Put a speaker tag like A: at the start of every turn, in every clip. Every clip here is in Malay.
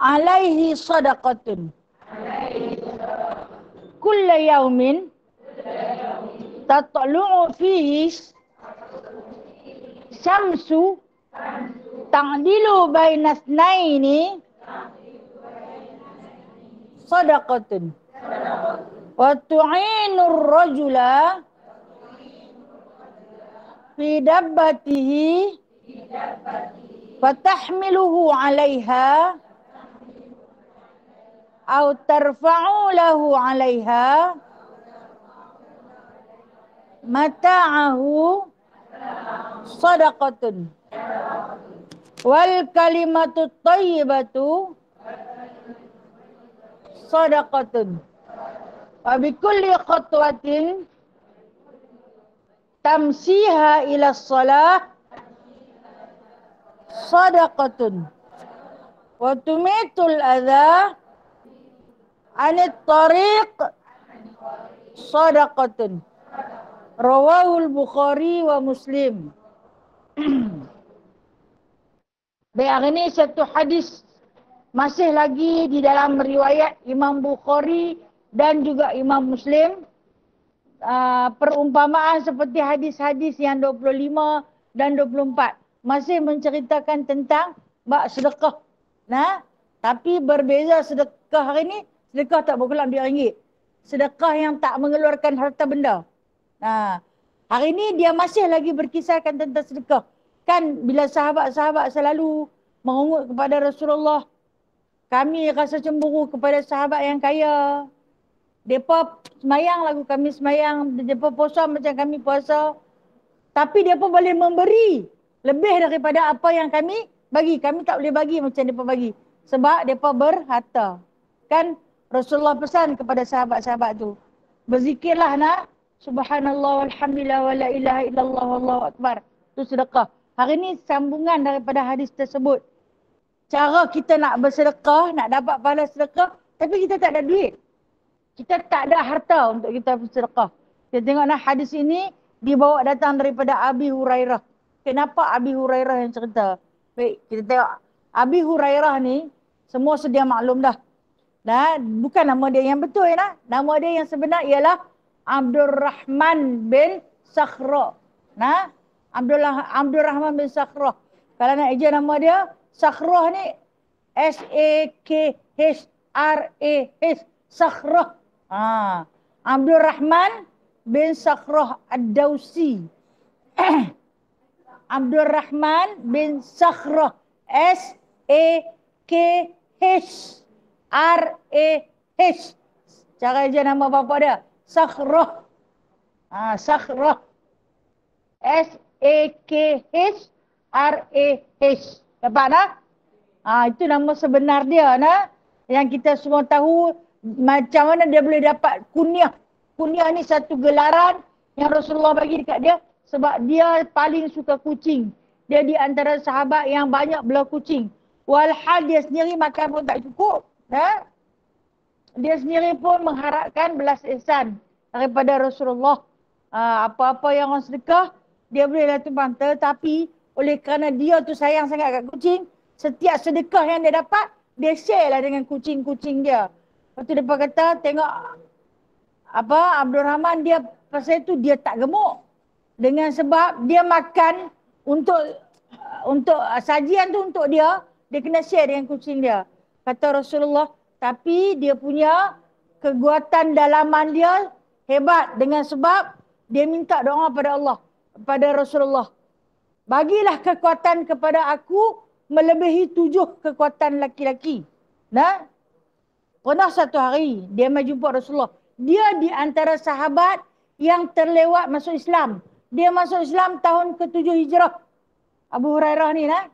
A: alaihi sadaqatun kulla yaumin tatlu'u fihi syamsu ta'dilu baina itsnaini sadaqatun wa tu'inur rajula fi dabbatihi fatahmiluhu 'alaiha aw tarfa'u lahu 'alaiha mata'ahu sadaqatun wal kalimatu thayyibatu sadaqatun wa bikulli khatwatin tamsiha ila shalah sadaqatun wa tumitul adha anit tariq sadaqatun. Rawahul Bukhari wa Muslim. Baik, hari ini satu hadis masih lagi di dalam riwayat Imam Bukhari dan juga Imam Muslim. Perumpamaan seperti hadis-hadis yang 25 dan 24 masih menceritakan tentang bab sedekah. Nah, tapi berbeza sedekah hari ini, sedekah tak berkurang RM2. Sedekah yang tak mengeluarkan harta benda. Nah, hari ini dia masih lagi berkisahkan tentang sedekah. Kan bila sahabat-sahabat selalu mengungut kepada Rasulullah, kami rasa cemburu kepada sahabat yang kaya. Mereka semayang lagu kami semayang, mereka puasa macam kami puasa. Tapi mereka boleh memberi lebih daripada apa yang kami bagi. Kami tak boleh bagi macam mereka bagi. Sebab mereka berharta. Kan Rasulullah pesan kepada sahabat-sahabat tu, berzikirlah nak, subhanallah walhamdulillah wa la ilaha illallah wallahu akbar. Itu sedekah. Hari ni sambungan daripada hadis tersebut. Cara kita nak bersedekah, nak dapat pahala sedekah, tapi kita tak ada duit. Kita tak ada harta untuk kita bersedekah. Kita tengok nak hadis ini dibawa datang daripada Abi Hurairah. Kenapa Abi Hurairah yang cerita? Baik, kita tengok. Abi Hurairah ni semua sedia maklum dah. Nah, bukan nama dia yang betul ya nak. Nama dia yang sebenar ialah Abdurrahman bin Sakhra. Nah, Abdurrahman bin Sakhra. Kalau nak eja nama dia, Sakhra ni S-A-K-H-R-A-H. Sakhra. Abdurrahman bin Sakhra Ad-Dawsi. Abdurrahman bin Sakhra S-A-K-H-R-A-H. Cara eja nama bapa dia, Sakhra. Sakhra. S-A-K-H-R-A-H. Dapat tak? Itu nama sebenar dia nah. Yang kita semua tahu macam mana dia boleh dapat kunyah. Kunyah ni satu gelaran yang Rasulullah bagi dekat dia sebab dia paling suka kucing. Dia di antara sahabat yang banyak belah kucing. Walhal dia sendiri makan pun tak cukup. Nah. Dia sendiri pun mengharapkan belas ihsan daripada Rasulullah. Apa-apa yang orang sedekah, dia bolehlah tumpang. Tetapi oleh kerana dia tu sayang sangat kat kucing, setiap sedekah yang dia dapat, dia share lah dengan kucing-kucing dia. Lepas tu dia kata, tengok Abdul Rahman dia pasal itu dia tak gemuk. Dengan sebab dia makan untuk sajian tu untuk dia kena share dengan kucing dia. Kata Rasulullah, tapi dia punya kekuatan dalaman dia hebat dengan sebab dia minta doa pada Allah, pada Rasulullah. Bagilah kekuatan kepada aku melebihi 7 kekuatan laki-laki. Nah, pernah satu hari dia mai jumpa Rasulullah. Dia di antara sahabat yang terlewat masuk Islam. Dia masuk Islam tahun ke-7 Hijrah. Abu Hurairah ni nah.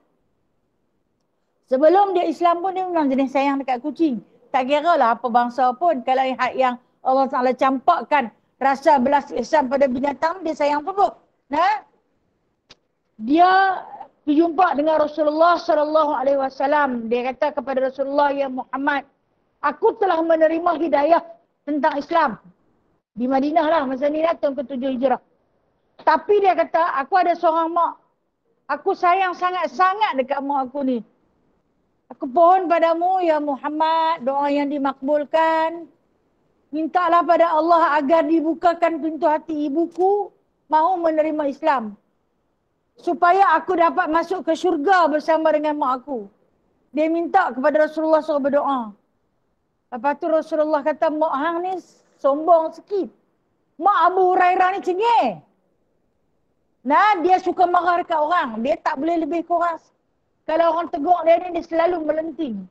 A: Sebelum dia Islam pun dia memang jenis sayang dekat kucing. Tak kira lah apa bangsa pun. Kalau yang Allah Ta'ala campakkan rasa belas ihsan pada binatang, dia sayang teruk. Nah, dia berjumpa dengan Rasulullah SAW. Dia kata kepada Rasulullah, ya Muhammad, aku telah menerima hidayah tentang Islam. Di Madinah lah masa ni tahun ke-7 Hijrah. Tapi dia kata, aku ada seorang mak. Aku sayang sangat-sangat dekat mak aku ni. Aku pohon padamu ya Muhammad, doa yang dimakbulkan. Mintalah pada Allah agar dibukakan pintu hati ibuku mahu menerima Islam. Supaya aku dapat masuk ke syurga bersama dengan mak aku. Dia minta kepada Rasulullah suruh berdoa. Lepas tu Rasulullah kata, mak hang ni sombong sikit. Mak Abu Hurairah ni cengih. Nah, dia suka marah dekat orang. Dia tak boleh lebih kurang. Kalau orang tegur dia ni, dia selalu melenting.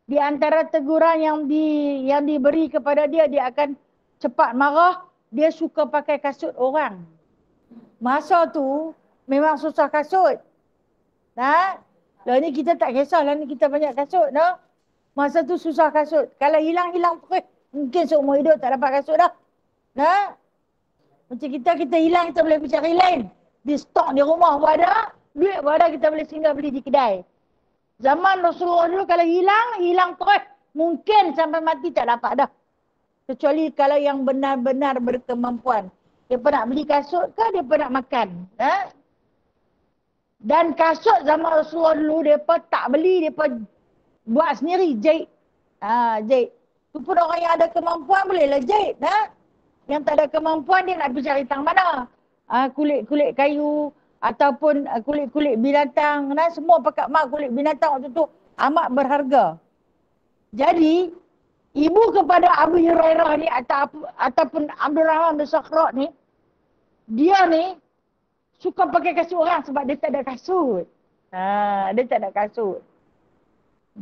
A: Di antara teguran yang diberi kepada dia, dia akan cepat marah. Dia suka pakai kasut orang. Masa tu, memang susah kasut. Nah, lah ni kita tak kisah, lah ni kita banyak kasut. Nah. Masa tu susah kasut. Kalau hilang-hilang, mungkin seumur hidup tak dapat kasut dah. Nah. Macam kita hilang, kita boleh cari lain. Di stok di rumah pun ada, duit pun ada, kita boleh singgah beli di kedai. Zaman Rasulullah dulu kalau hilang terus. Mungkin sampai mati tak dapat dah. Kecuali kalau yang benar-benar berkemampuan. Dia pernah beli kasut ke, dia pernah makan. Ha? Dan kasut zaman Rasulullah dulu, dia tak beli, dia buat sendiri, jahit. Jahit. Itu pun orang yang ada kemampuan bolehlah jahit. Ha? Yang tak ada kemampuan, dia nak pergi cari tang mana. Kulit-kulit kayu ataupun kulit-kulit binatang. Nah, semua pakai mak kulit binatang waktu tu amat berharga. Jadi, ibu kepada Abu Hurairah ni ataupun Abdul Rahman bin Sakhra ni, dia ni suka pakai kasut orang sebab dia tak ada kasut. Dia tak ada kasut.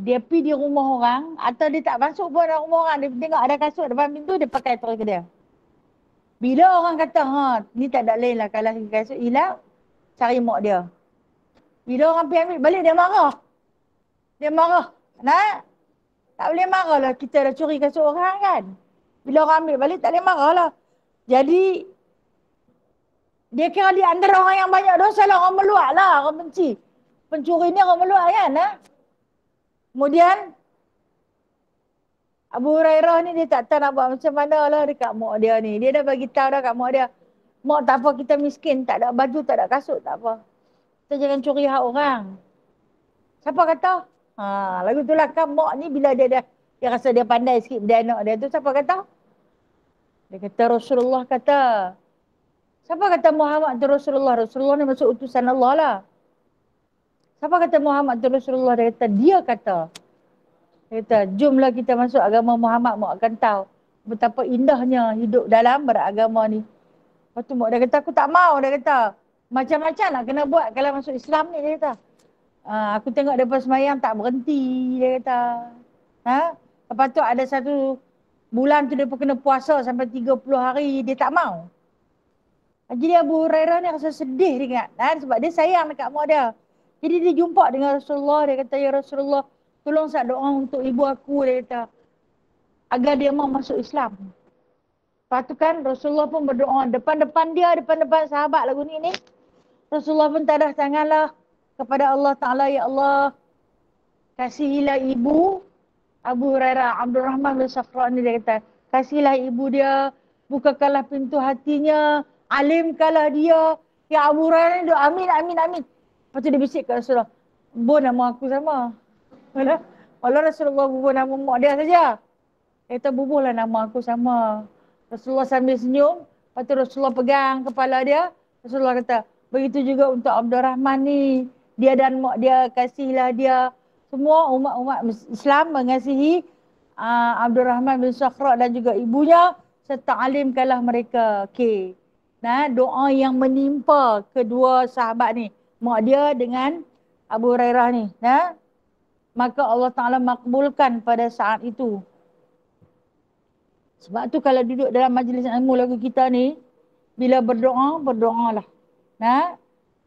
A: Dia pergi di rumah orang atau dia tak masuk pun dalam rumah orang. Dia tengok ada kasut depan pintu, dia pakai terus ke dia. Bila orang kata, ni tak ada lain lah. Kalau kasut hilang, cari mak dia. Bila orang pergi ambil balik, dia marah. Dia marah. Nah, tak boleh marah lah. Kita dah curi kasut orang kan. Bila orang ambil balik, tak boleh marah lah. Jadi, dia kira di antara orang yang banyak dosa lah. Orang meluat lah. Orang benci. Pencuri ni orang meluat kan. Kemudian, Abu Hurairah ni dia tak tahu nak buat macam mana lah dekat mak dia ni. Dia dah bagi tahu dah kat mak dia. Mak tak apa, kita miskin. Tak ada baju, tak ada kasut, tak apa. Kita jangan curi hak orang. Siapa kata? Lagu tu lah kan mak ni bila dia rasa dia pandai sikit dia anak dia tu. Siapa kata? Dia kata Rasulullah kata. Siapa kata Muhammad tu Rasulullah? Rasulullah ni masuk utusan Allah lah. Siapa kata Muhammad tu Rasulullah? Dia kata. Dia kata, jomlah kita masuk agama Muhammad, mak akan tahu betapa indahnya hidup dalam beragama ni. Lepas tu mak dia kata, aku tak mau. Dia kata, macam-macam nak kena buat kalau masuk Islam ni, dia kata. Aku tengok dia semayang tak berhenti, dia kata. Lepas tu ada satu bulan tu dia pun kena puasa sampai 30 hari, dia tak mau. Jadi Abu Hurairah ni rasa sedih dia ingat, sebab dia sayang dekat mak dia. Jadi dia jumpa dengan Rasulullah, dia kata, ya Rasulullah, tolong saya doa untuk ibu aku, dia kata, agar dia mau masuk Islam. Lepas tu kan Rasulullah pun berdoa depan-depan dia, depan-depan sahabat lagu ni. Rasulullah pun tadah tanganlah kepada Allah Ta'ala, ya Allah, kasihilah ibu Abu Hurairah, Abdul Rahman bin Sakhra ni, dia kata, kasihilah ibu dia, bukakanlah pintu hatinya, alimkanlah dia. Ya Abu Hurairah ni doa, amin, amin, amin. Lepas tu dia bisik ke Rasulullah, bu nama aku sama. Walau Rasulullah bubuh nama mak dia saja. Dia kata bubuhlah nama aku sama. Rasulullah sambil senyum. Lepas tu Rasulullah pegang kepala dia. Rasulullah kata, begitu juga untuk Abdul Rahman ni. Dia dan mak dia, kasihlah dia. Semua umat-umat Islam mengasihi Abdul Rahman bin Sakhra dan juga ibunya. Serta alimkanlah mereka. Okay. Nah, doa yang menimpa kedua sahabat ni. Mak dia dengan Abu Hurairah ni. Nah. Maka Allah Ta'ala makbulkan pada saat itu. Sebab tu kalau duduk dalam majlis ilmu lagu kita ni, bila berdoa, berdoalah.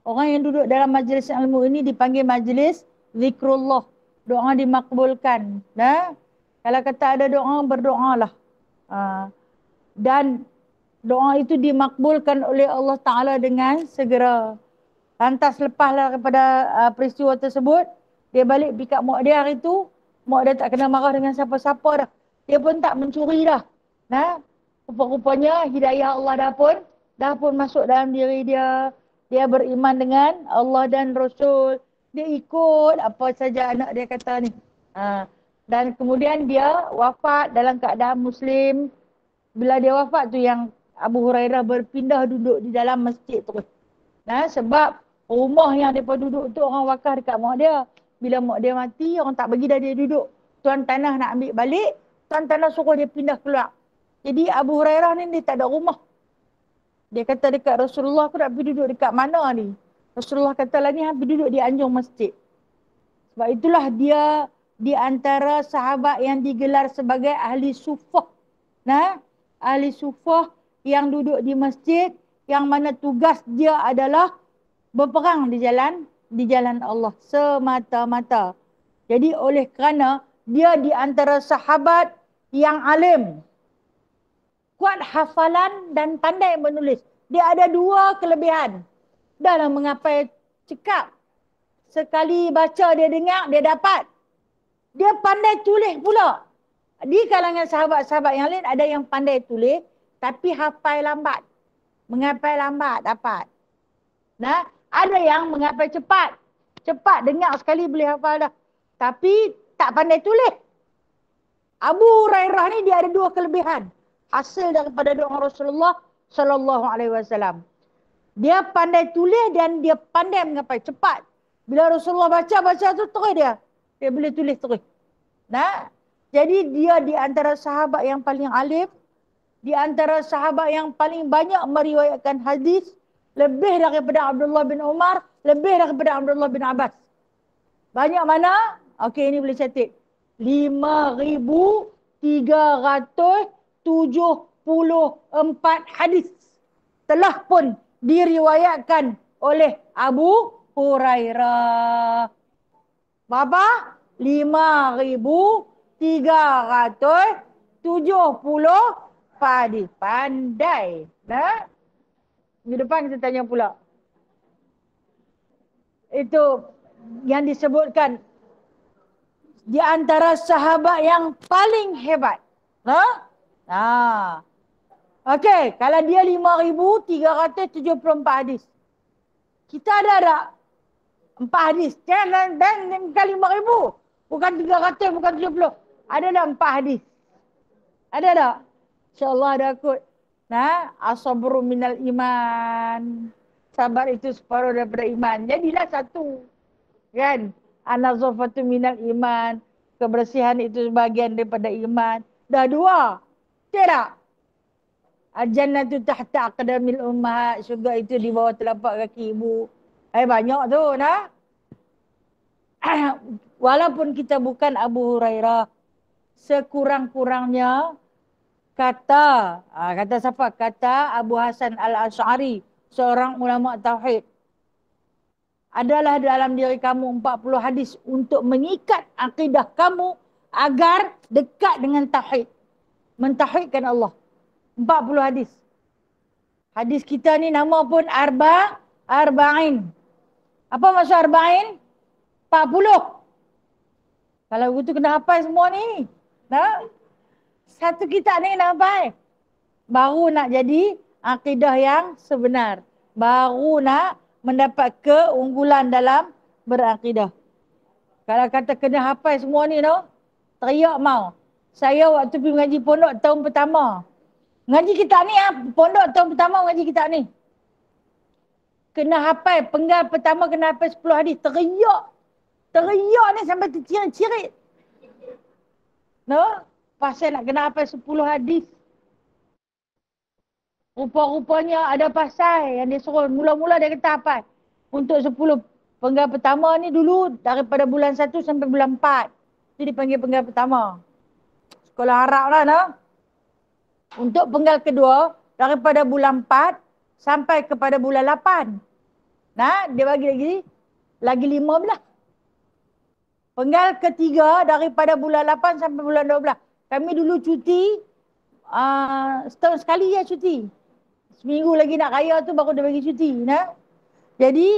A: Orang yang duduk dalam majlis ilmu ini dipanggil majlis zikrullah. Doa dimakbulkan. Kalau kata ada doa, berdoalah. Dan doa itu dimakbulkan oleh Allah Ta'ala dengan segera. Lantas lepaslah kepada peristiwa tersebut, dia balik pergi kat mak dia hari tu, mak dia tak kena marah dengan siapa-siapa dah. Dia pun tak mencuri dah. Rupa-rupanya hidayah Allah dah pun masuk dalam diri dia. Dia beriman dengan Allah dan Rasul. Dia ikut apa saja anak dia kata ni. Dan kemudian dia wafat dalam keadaan Muslim. Bila dia wafat tu yang Abu Hurairah berpindah duduk di dalam masjid tu. Sebab rumah yang mereka duduk tu orang wakaf dekat mak dia. Bila mak dia mati, orang tak bagi dah dia duduk. Tuan tanah nak ambil balik, tuan tanah suruh dia pindah keluar. Jadi Abu Hurairah ni dia tak ada rumah. Dia kata dekat Rasulullah, aku nak pergi duduk dekat mana ni? Rasulullah kata lah ni, pergi duduk di anjung masjid. Sebab itulah dia di antara sahabat yang digelar sebagai ahli sufah. Ahli sufah yang duduk di masjid, yang mana tugas dia adalah berperang di jalan Allah semata-mata. Jadi oleh kerana dia di antara sahabat yang alim, kuat hafalan dan pandai menulis. Dia ada dua kelebihan dalam mengapai cekap. Sekali baca dia dengar, dia dapat. Dia pandai tulis pula. Di kalangan sahabat-sahabat yang lain ada yang pandai tulis tapi hafal lambat. Mengapai lambat dapat. Ada yang mengapai cepat. Cepat dengar sekali boleh hafal dah. Tapi tak pandai tulis. Abu Hurairah ni dia ada dua kelebihan. Hasil daripada doa Rasulullah sallallahu alaihi wasallam. Dia pandai tulis dan dia pandai mengapai cepat. Bila Rasulullah baca tu terus dia boleh tulis terus. Jadi dia di antara sahabat yang paling alim, di antara sahabat yang paling banyak meriwayatkan hadis, lebih daripada Abdullah bin Umar, lebih daripada Abdullah bin Abbas. Banyak mana? Okey, ini boleh catat. 5,374 hadis telah pun diriwayatkan oleh Abu Hurairah. Berapa? 5,374 hadis. Pandai. Di depan kita tanya pula. Itu yang disebutkan di antara sahabat yang paling hebat. Okey, kalau dia 5,374 hadis. Kita ada tak 4 hadis? Dan kali 5,000. Bukan 300, bukan 70. Ada tak 4 hadis? Ada tak? InsyaAllah ada kot. As-sabru minal iman. Sabar itu separuh daripada iman. Jadilah satu. Kan? An-nazafatu minal iman. Kebersihan itu sebahagian daripada iman. Dah 2. Tidak. Al-jannatu tahta aqdamil ummahat. Syurga itu di bawah telapak kaki ibu. Banyak tu. Walaupun kita bukan Abu Hurairah, sekurang-kurangnya kata siapa? Kata Abu Hasan Al-Asy'ari, seorang ulama tauhid. Adalah dalam diri kamu 40 hadis untuk mengikat akidah kamu agar dekat dengan tauhid. Mentauhidkan Allah. 40 hadis. Hadis kita ni nama pun Arba'in. Apa maksud Arba'in? 40. Kalau begitu kena hafal semua ni. Satu kitab ni kena hafal. Baru nak jadi akidah yang sebenar. Baru nak mendapat keunggulan dalam berakidah. Kalau kata kena hafal semua ni teriak mau. Saya waktu pergi mengaji pondok tahun pertama. Mengaji kitab ni pondok tahun pertama mengaji kitab ni. Kena hafal, penggal pertama kena hafal 10 hadis. Teriak ni sampai tercirit-cirit. Pasal nak kena hafal 10 hadis. Rupa-rupanya ada pasal yang dia suruh. Mula-mula dia kata hafal. Untuk 10 penggal pertama ni dulu daripada bulan 1 sampai bulan 4. Itu dipanggil penggal pertama. Sekolah Arab lah. Untuk penggal kedua daripada bulan 4 sampai kepada bulan 8. Dia bagi lagi 15. Penggal ketiga daripada bulan 8 sampai bulan 12. Kami dulu cuti, setahun sekali je cuti. Seminggu lagi nak raya tu baru dia bagi cuti. Jadi,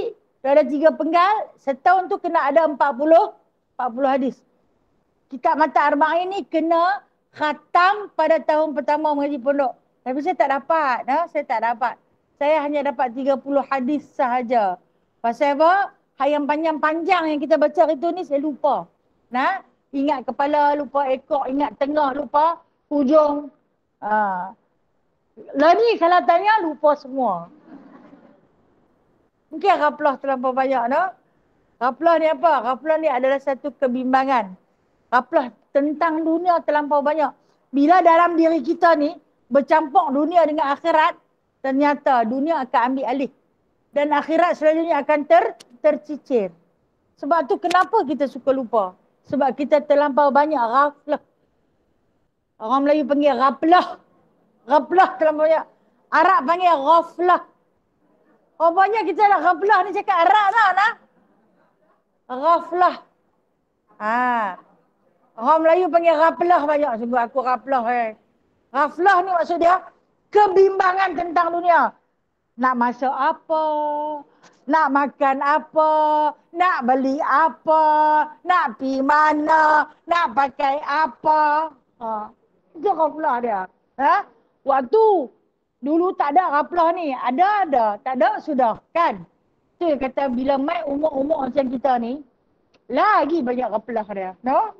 A: ada 3 penggal, setahun tu kena ada 40 hadis. Kitab Mata Arba'in ni kena khatam pada tahun pertama mengaji pondok. Tapi saya tak dapat. Saya hanya dapat 30 hadis sahaja. Pasal apa? Yang panjang-panjang yang kita baca hari tu ni saya lupa. Ingat kepala, lupa ekor. Ingat tengah, lupa hujung. Ha. Lah ni kalau tanya, lupa semua. Mungkin ghaflah terlampau banyak, no? Ghaflah ni apa? Ghaflah ni adalah satu kebimbangan. Ghaflah tentang dunia terlampau banyak. Bila dalam diri kita ni bercampur dunia dengan akhirat, ternyata dunia akan ambil alih. Dan akhirat selanjutnya akan tercicir. Sebab tu kenapa kita suka lupa? Sebab kita terlampau banyak ghaflah. Orang Melayu panggil ghaflah. Ghaflah terlampau banyak. Arab panggil ghaflah. Rupanya kita nak ghaflah ni cakap Arab lah, nah. Ghaflah. Ha. Orang Melayu panggil ghaflah banyak. Sebab aku ghaflah. Ghaflah ni maksud dia kebimbangan tentang dunia. Nak masak apa? Nak makan apa? Nak beli apa? Nak pergi mana? Nak pakai apa? Ha. Itu ghaflah dia. Ha? Waktu dulu tak ada ghaflah ni. Ada. Tak ada, sudah. Kan? Itu yang kata bila mai umur-umur macam kita ni, lagi banyak ghaflah dia. No?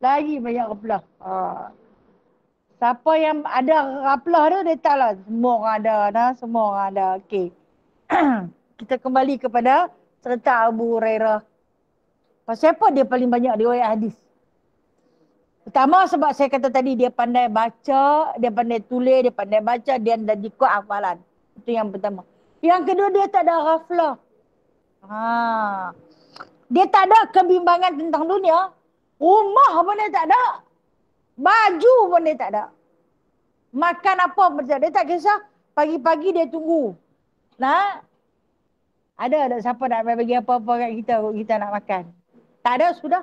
A: Lagi banyak ghaflah. Ha. Siapa yang ada ghaflah tu, dia tahu lah. Semua orang ada. Nah? Semua orang ada. Okey. Kita kembali kepada cerita Abu Hurairah. Pasal apa dia paling banyak riwayat hadis? Pertama sebab saya kata tadi, dia pandai baca, dia pandai tulis, dia pandai baca, dia dah dikuat hafalan. Itu yang pertama. Yang kedua, dia tak ada ghaflah. Ha. Dia tak ada kebimbangan tentang dunia. Rumah pun dia tak ada. Baju pun dia tak ada. Makan apa pun dia tak kisah. Pagi-pagi dia tunggu. Nah, ada siapa nak bagi apa-apa kat kita kalau kita nak makan? Tak ada, sudah.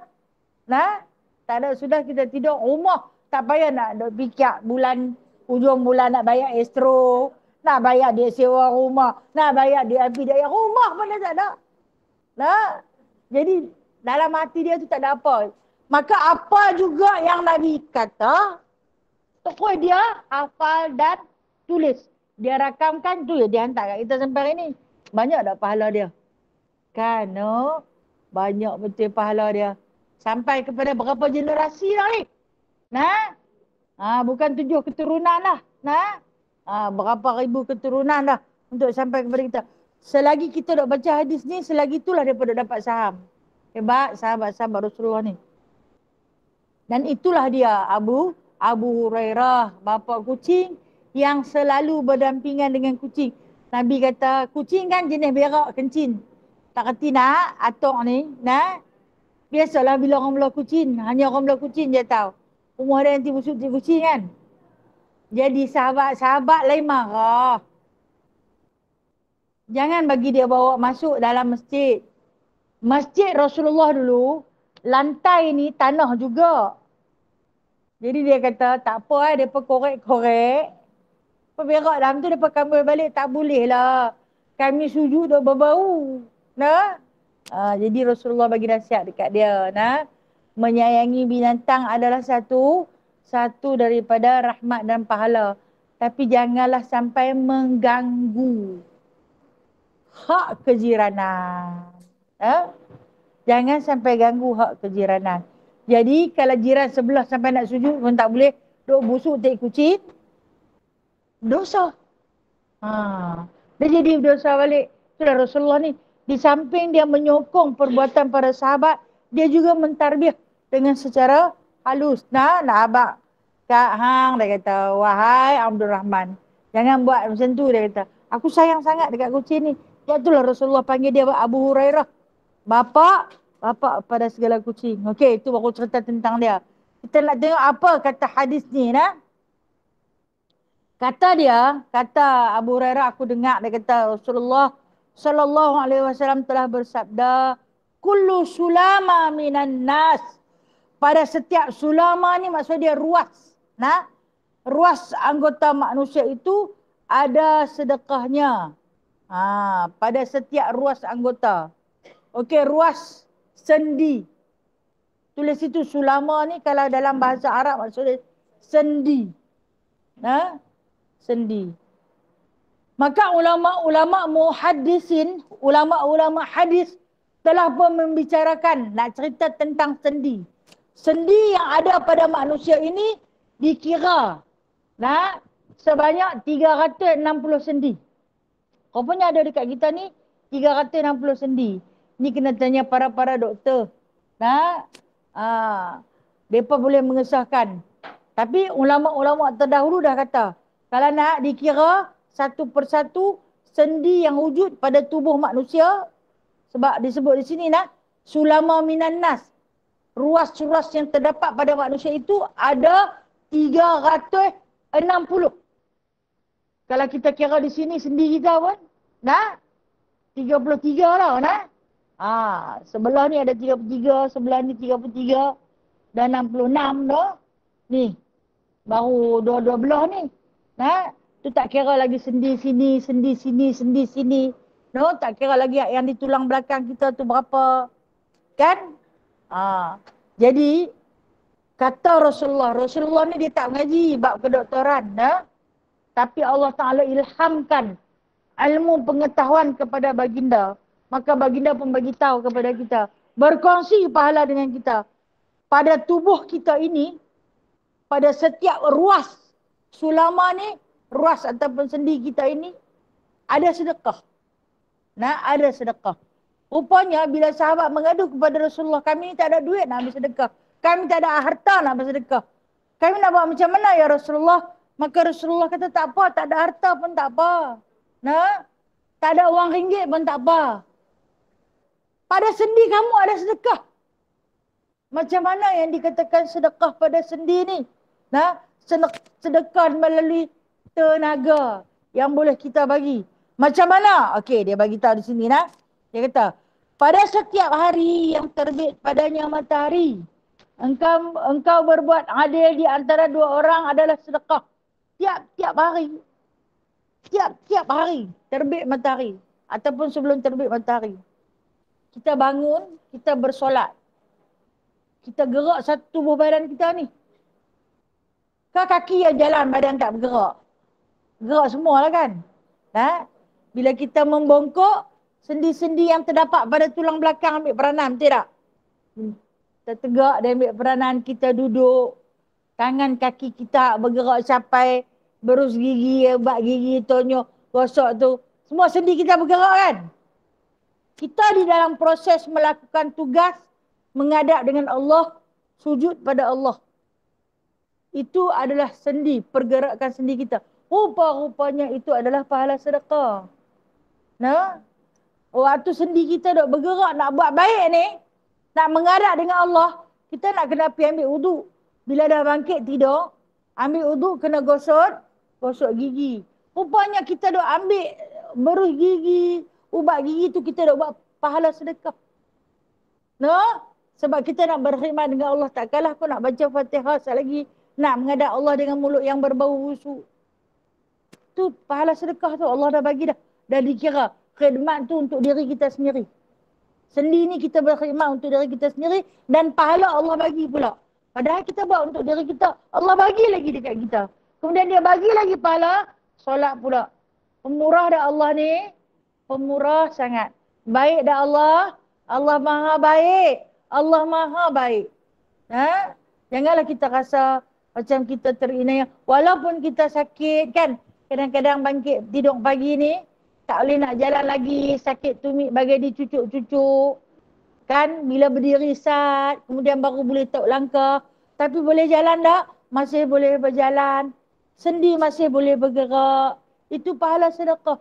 A: Nah, tak ada, sudah, kita tidur rumah. Tak payah nak fikir bulan, hujung bulan nak bayar estro, nak bayar dia sewa rumah, nak bayar dia habis dia rumah pun dia tak ada. Nah, jadi dalam hati dia tu tak ada apa. Maka apa juga yang Nabi kata, pokok dia hafal dan tulis. Dia rakamkan tu, dia hantar kat kita sampai hari ni. Banyak tak pahala dia? Kan, no? Banyak betul pahala dia. Sampai kepada berapa generasi dah ni? Nah? Ha, bukan 7 keturunan lah. Nah? Ha, berapa ribu keturunan dah untuk sampai kepada kita. Selagi kita dok baca hadis ni, selagi itulah dia pada dapat saham. Hebat sahabat-sahabat Rasulullah ni. Dan itulah dia Abu Hurairah, bapa kucing yang selalu berdampingan dengan kucing. Nabi kata, kucing kan jenis berak, kencing. Tak kerti nak, atok ni, nah. Biasalah bila orang belah kucing, hanya orang belah kucing je tahu. Rumah dia nanti busuk kucing kan. Jadi sahabat-sahabat lain marah. Jangan bagi dia bawa masuk dalam masjid. Masjid Rasulullah dulu, lantai ni tanah juga. Jadi dia kata, tak apa dia korek-korek. Berak dalam tu, dia kambil balik, tak boleh lah. Kami sujud dah berbau. Nah? Jadi Rasulullah bagi nasihat dekat dia. Nah? Menyayangi binatang adalah satu daripada rahmat dan pahala. Tapi janganlah sampai mengganggu hak kejiranan. Jangan sampai ganggu hak kejiranan. Jadi kalau jiran sebelah sampai nak sujud pun tak boleh. Duk busuk tak kucing. Dosa. Dia jadi dosa balik. Itulah Rasulullah ni. Di samping dia menyokong perbuatan para sahabat, dia juga mentarbiah dengan secara halus. Nak abang. Kak Hang, dia kata, wahai Abdul Rahman, jangan buat macam tu, dia kata. Aku sayang sangat dekat kucing ni. Itulah Rasulullah panggil dia Abu Hurairah. Bapa pada segala kucing. Okey, itu baru cerita tentang dia. Kita nak tengok apa kata hadis ni, nah? Kata Abu Hurairah, aku dengar dia kata Rasulullah sallallahu alaihi wasallam telah bersabda, kullu sulama minan nas. Pada setiap sulama ni maksud dia ruas. Nah, ruas anggota manusia itu ada sedekahnya. Pada setiap ruas anggota. Okey, ruas sendi. Tulis itu sulama ni kalau dalam bahasa Arab maksudnya sendi. Sendi. Maka ulama-ulama muhaddisin, ulama-ulama hadis telah pun membicarakan nak cerita tentang sendi. Sendi yang ada pada manusia ini dikira sebanyak 360 sendi. Rupanya ada dekat kita ni 360 sendi. Ni kena tanya para doktor. Mereka boleh mengesahkan. Tapi ulama-ulama terdahulu dah kata, kalau nak dikira satu persatu sendi yang wujud pada tubuh manusia, sebab disebut di sini sulama minan nas. Ruas-ruas yang terdapat pada manusia itu ada 360. Kalau kita kira di sini sendi kita pun 33 lah sebelah ni ada 33, sebelah ni 33 dan 66 dah. Ni baru dua belah ni. Tu tak kira lagi sendi sini, sendi sini, sendi sini. Tak kira lagi yang di tulang belakang kita tu berapa. Kan? Jadi kata Rasulullah ni dia tak mengaji bab kedoktoran, tapi Allah Ta'ala ilhamkan ilmu pengetahuan kepada baginda. Maka baginda pun bagi tahu kepada kita. Berkongsi pahala dengan kita. Pada tubuh kita ini, pada setiap ruas sulama ni, ruas ataupun sendi kita ini, ada sedekah. Ada sedekah. Rupanya bila sahabat mengadu kepada Rasulullah, kami ni tak ada duit nak ambil sedekah. Kami tak ada harta nak ambil sedekah. Kami nak buat macam mana ya Rasulullah? Maka Rasulullah kata tak apa, tak ada harta pun tak apa. Tak ada wang ringgit pun tak apa. Pada sendi kamu ada sedekah. Macam mana yang dikatakan sedekah pada sendi ni? Sedekah melalui tenaga yang boleh kita bagi. Macam mana? Okey, dia bagi tahu di sini Dia kata, pada setiap hari yang terbit padanya matahari, engkau berbuat adil di antara dua orang adalah sedekah. Tiap hari. Tiap hari terbit matahari ataupun sebelum terbit matahari. Kita bangun, kita bersolat. Kita gerak satu tubuh badan kita ni. Kaki yang jalan, badan tak bergerak. Gerak semua lah kan. Bila kita membongkok, sendi-sendi yang terdapat pada tulang belakang ambil peranan, tidak? Kita tegak dan ambil peranan, kita duduk. Tangan kaki kita bergerak sampai berus gigi, bak gigi, tonyo, gosok tu. Semua sendi kita bergerak kan? Kita di dalam proses melakukan tugas, menghadap dengan Allah, sujud pada Allah. Itu adalah sendi, pergerakan sendi kita. Rupa-rupanya itu adalah pahala sedekah. Waktu sendi kita dok bergerak nak buat baik ni, nak menghadap dengan Allah, kita nak kena pergi ambil wuduk. Bila dah bangkit tidur, ambil wuduk, kena gosok gigi. Rupanya kita dok ambil berus gigi, ubat gigi tu kita dok buat pahala sedekah. Sebab kita nak berkhidmat dengan Allah, tak kalah pun nak baca Fatihah sekali lagi, nak menghadap Allah dengan mulut yang berbau busuk. Tu pahala sedekah tu Allah dah bagi dah. Dah dikira khidmat tu untuk diri kita sendiri. Sendi ni kita berkhidmat untuk diri kita sendiri dan pahala Allah bagi pula. Padahal kita buat untuk diri kita, Allah bagi lagi dekat kita. Kemudian dia bagi lagi pahala solat pula. Pemurah dah Allah ni, pemurah sangat. Baik dah Allah, Allah maha baik. Allah maha baik. Janganlah kita rasa macam kita terinaya. Walaupun kita sakit kan, kadang-kadang bangkit tidur pagi ni, tak boleh nak jalan lagi, sakit tumit bagai dicucuk-cucuk. Kan, bila berdiri sat, kemudian baru boleh tak langkah. Tapi boleh jalan tak? Masih boleh berjalan. Sendi masih boleh bergerak. Itu pahala sedekah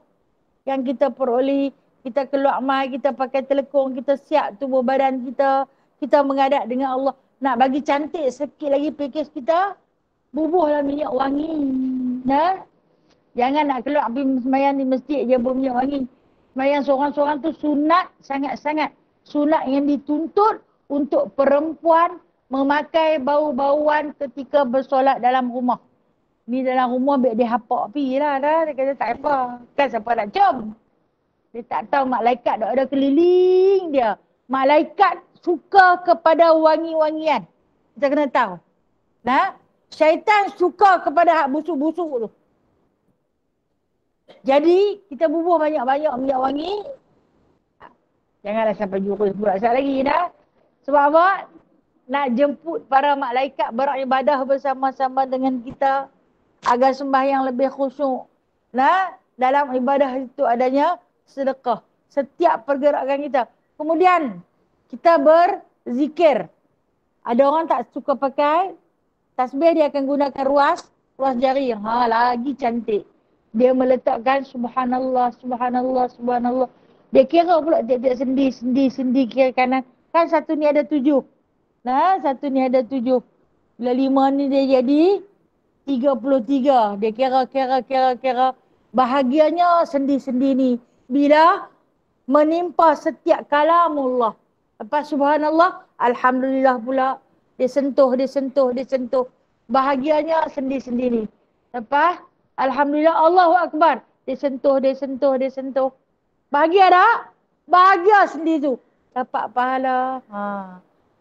A: yang kita peroleh. Kita keluar mai, kita pakai telekong, kita siap tubuh badan kita. Kita menghadap dengan Allah. Nak bagi cantik sikit lagi pakej kita, bubuhlah minyak wangi. Jangan nak keluar pergi sembahyang di masjid je berminyak wangi. Sembahyang seorang-seorang tu sunat sangat-sangat. Sunat yang dituntut untuk perempuan memakai bau-bauan ketika bersolat dalam rumah. Ni dalam rumah biar dia hapak pergi lah. Dia kata tak apa. Kan siapa nak cium? Dia tak tahu malaikat dah ada keliling dia. Malaikat suka kepada wangi-wangian. Kita kena tahu. Syaitan suka kepada hak busuk-busuk tu. Jadi, kita bubuh banyak-banyak minyak wangi. Janganlah sampai jurus pula sekali lagi dah. Sebab apa? nak jemput para malaikat beribadah bersama-sama dengan kita agar sembahyang lebih khusyuk. Nah, dalam ibadah itu adanya sedekah. Setiap pergerakan kita. Kemudian kita berzikir. Ada orang tak suka pakai tasbih, dia akan gunakan ruas jari. Lagi cantik. Dia meletakkan subhanallah, subhanallah, subhanallah. Dia kira pula tiap-tiap sendi kiri kanan. Kan satu ni ada 7. Nah, satu ni ada 7. Bila 5 ni dia jadi 33. Dia kira. Bahagianya sendi-sendi ni. Bila menimpa setiap kalamullah. Lepas subhanallah, alhamdulillah pula. Dia sentuh. Bahagianya sendi-sendi ni. Lepas, alhamdulillah, Allahu Akbar. Dia sentuh. Bahagia tak? Bahagia sendi tu. Dapat pahala.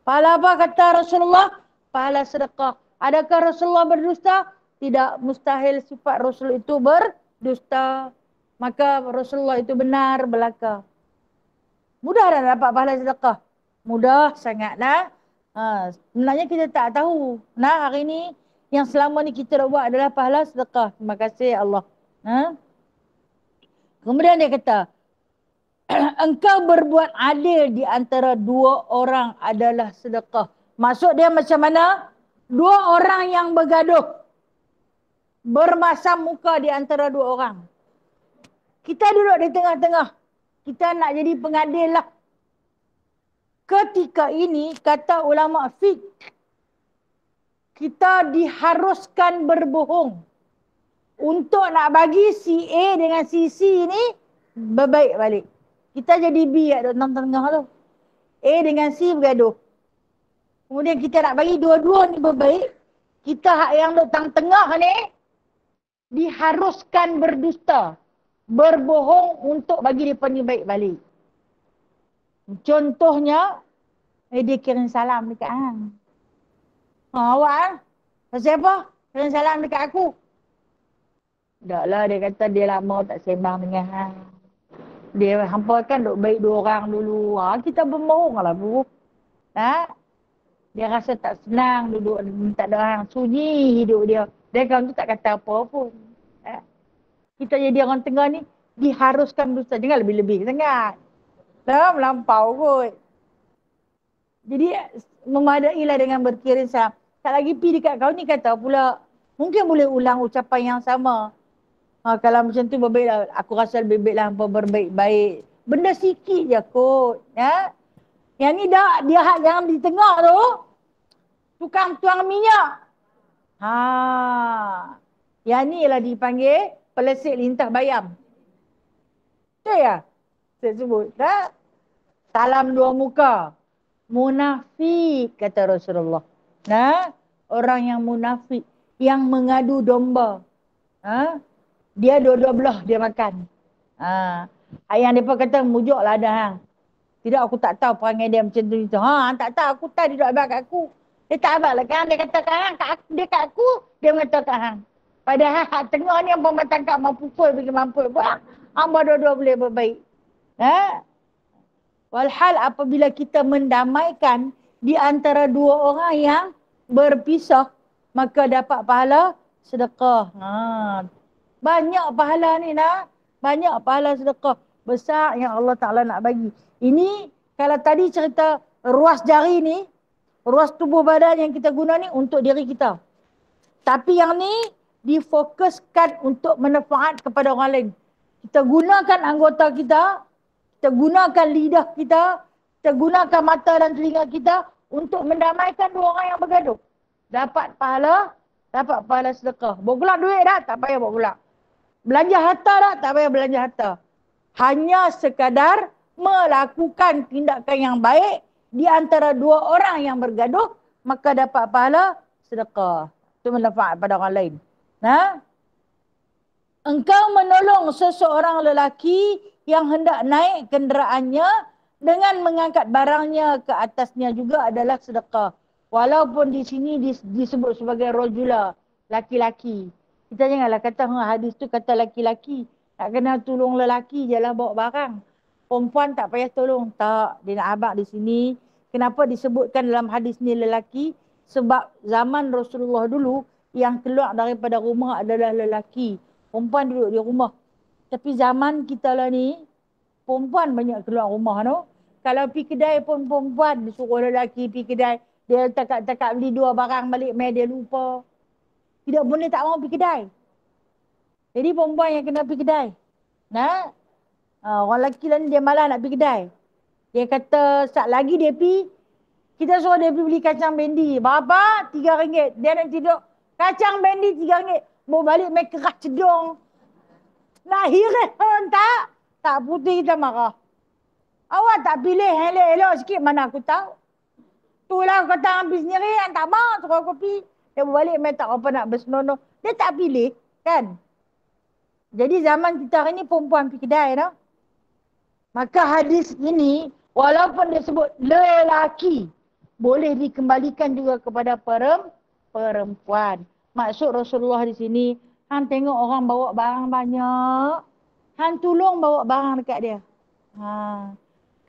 A: Pahala apa kata Rasulullah? Pahala sedekah. Adakah Rasulullah berdusta? Tidak, mustahil sifat Rasul itu berdusta. Maka Rasulullah itu benar belaka. Mudah dah dapat pahala sedekah? Mudah sangatlah. Sebenarnya kita tak tahu. Nah, hari ni yang selama ni kita buat adalah pahala sedekah. Terima kasih Allah. Kemudian dia kata, engkau berbuat adil di antara 2 orang adalah sedekah. Maksud dia macam mana? 2 orang yang bergaduh. Bermasam muka di antara 2 orang. Kita duduk di tengah-tengah. Kita nak jadi pengadil lah. Ketika ini, kata ulama fiqh, kita diharuskan berbohong. Untuk nak bagi si A dengan si C ni berbaik balik. Kita jadi B kat tengah-tengah tu. A dengan C bergaduh. Kemudian kita nak bagi dua-dua ni berbaik. Kita yang duduk tengah-tengah ni diharuskan berdusta. Berbohong untuk bagi dia ni baik balik. Contohnya, dia kirim salam dekat hang. Awak kan? Pasal apa? Kirim salam dekat aku. Taklah, dia kata dia lama tak sembang dengan hang. Dia hampa kan duk baik 2 orang dulu. Kita berbohong lah bu. Dia rasa tak senang duduk tak ada orang, sunyi hidup dia. Dia kawan tu tak kata apa pun. Kita jadi orang tengah ni diharuskan dusta. Jangan lebih-lebih sangat. Melampau kot. Jadi memadailah dengan berkirim salam. Tak lagi pergi dekat kau ni kata pula, mungkin boleh ulang ucapan yang sama. Kalau macam tu berbaiklah. Aku rasa lebih baiklah hampa berbaik-baik. Benda sikit je kot. Yang ni dah, dia yang di tengah tu, tukang tuang minyak. Yang ni ialah dipanggil pelesik lintah bayam. Betul ya? Saya sebut. Salam 2 muka. Munafik, kata Rasulullah. Orang yang munafik, yang mengadu domba. Dia dua-dua belah dia makan. Yang mereka kata, mujuklah ada hang. Tidak, aku tak tahu perangai dia macam tu. Tak tahu, aku tahu dia duduk abang kat aku. Dia tak abang lah kan, dia kata kat hang, dia kat aku, dia mengata kat hang. Padahal hak tengah ni yang bertangkap mampu pukul, bagi mampu buat. Hamba dua-dua boleh berbaik. Walhal apabila kita mendamaikan di antara 2 orang yang berpisah, maka dapat pahala sedekah. Banyak pahala ni banyak pahala sedekah besar yang Allah Ta'ala nak bagi. Ini kalau tadi cerita ruas jari ni, ruas tubuh badan yang kita guna ni untuk diri kita. Tapi yang ni difokuskan untuk manfaat kepada orang lain. Kita gunakan anggota kita, kita gunakan lidah kita, kita gunakan mata dan telinga kita untuk mendamaikan 2 orang yang bergaduh. Dapat pahala sedekah. Bawa duit dah, tak payah bawa gulak. Belanja harta dah, tak payah belanja harta. Hanya sekadar melakukan tindakan yang baik di antara 2 orang yang bergaduh, maka dapat pahala sedekah. Itu manfaat pada orang lain. Engkau menolong seseorang lelaki yang hendak naik kenderaannya dengan mengangkat barangnya ke atasnya juga adalah sedekah. Walaupun di sini disebut sebagai rajula, laki-laki. Kita janganlah kata hadis tu kata laki-laki. Tak kena tolong lelaki je lah bawa barang. Perempuan tak payah tolong. Tak, dia nak abang di sini. Kenapa disebutkan dalam hadis ni lelaki? Sebab zaman Rasulullah dulu yang keluar daripada rumah adalah lelaki. Perempuan duduk di rumah. Tapi zaman kita lah ni, perempuan banyak keluar rumah tu. Kalau pergi kedai pun perempuan disuruh lelaki pergi kedai. Dia takak-takak beli 2 barang balik, dia lupa. Tidak boleh tak mau pergi kedai. Jadi perempuan yang kena pergi kedai. Nah, orang lelaki lah ni dia malas nak pergi kedai. Dia kata, sat lagi dia pergi, kita suruh dia pergi beli kacang bendi. Berapa? RM3. Dia nak tidur. Kacang bendi RM3. Bawa balik main keras cedung. Lahiran tak? Tak putih kita marah. Awak tak pilih elok-elok sikit, mana aku tahu. Itulah aku kata ambil sendiri, yang tak mau suruh aku pergi. Dia balik main tak apa nak bersenonoh. Dia tak pilih, kan? Jadi zaman kita hari ni perempuan pergi kedai, no? Maka hadis ini, walaupun dia sebut lelaki, boleh dikembalikan juga kepada perempuan. Maksud Rasulullah di sini, hang tengok orang bawa barang banyak, hang tolong bawa barang dekat dia.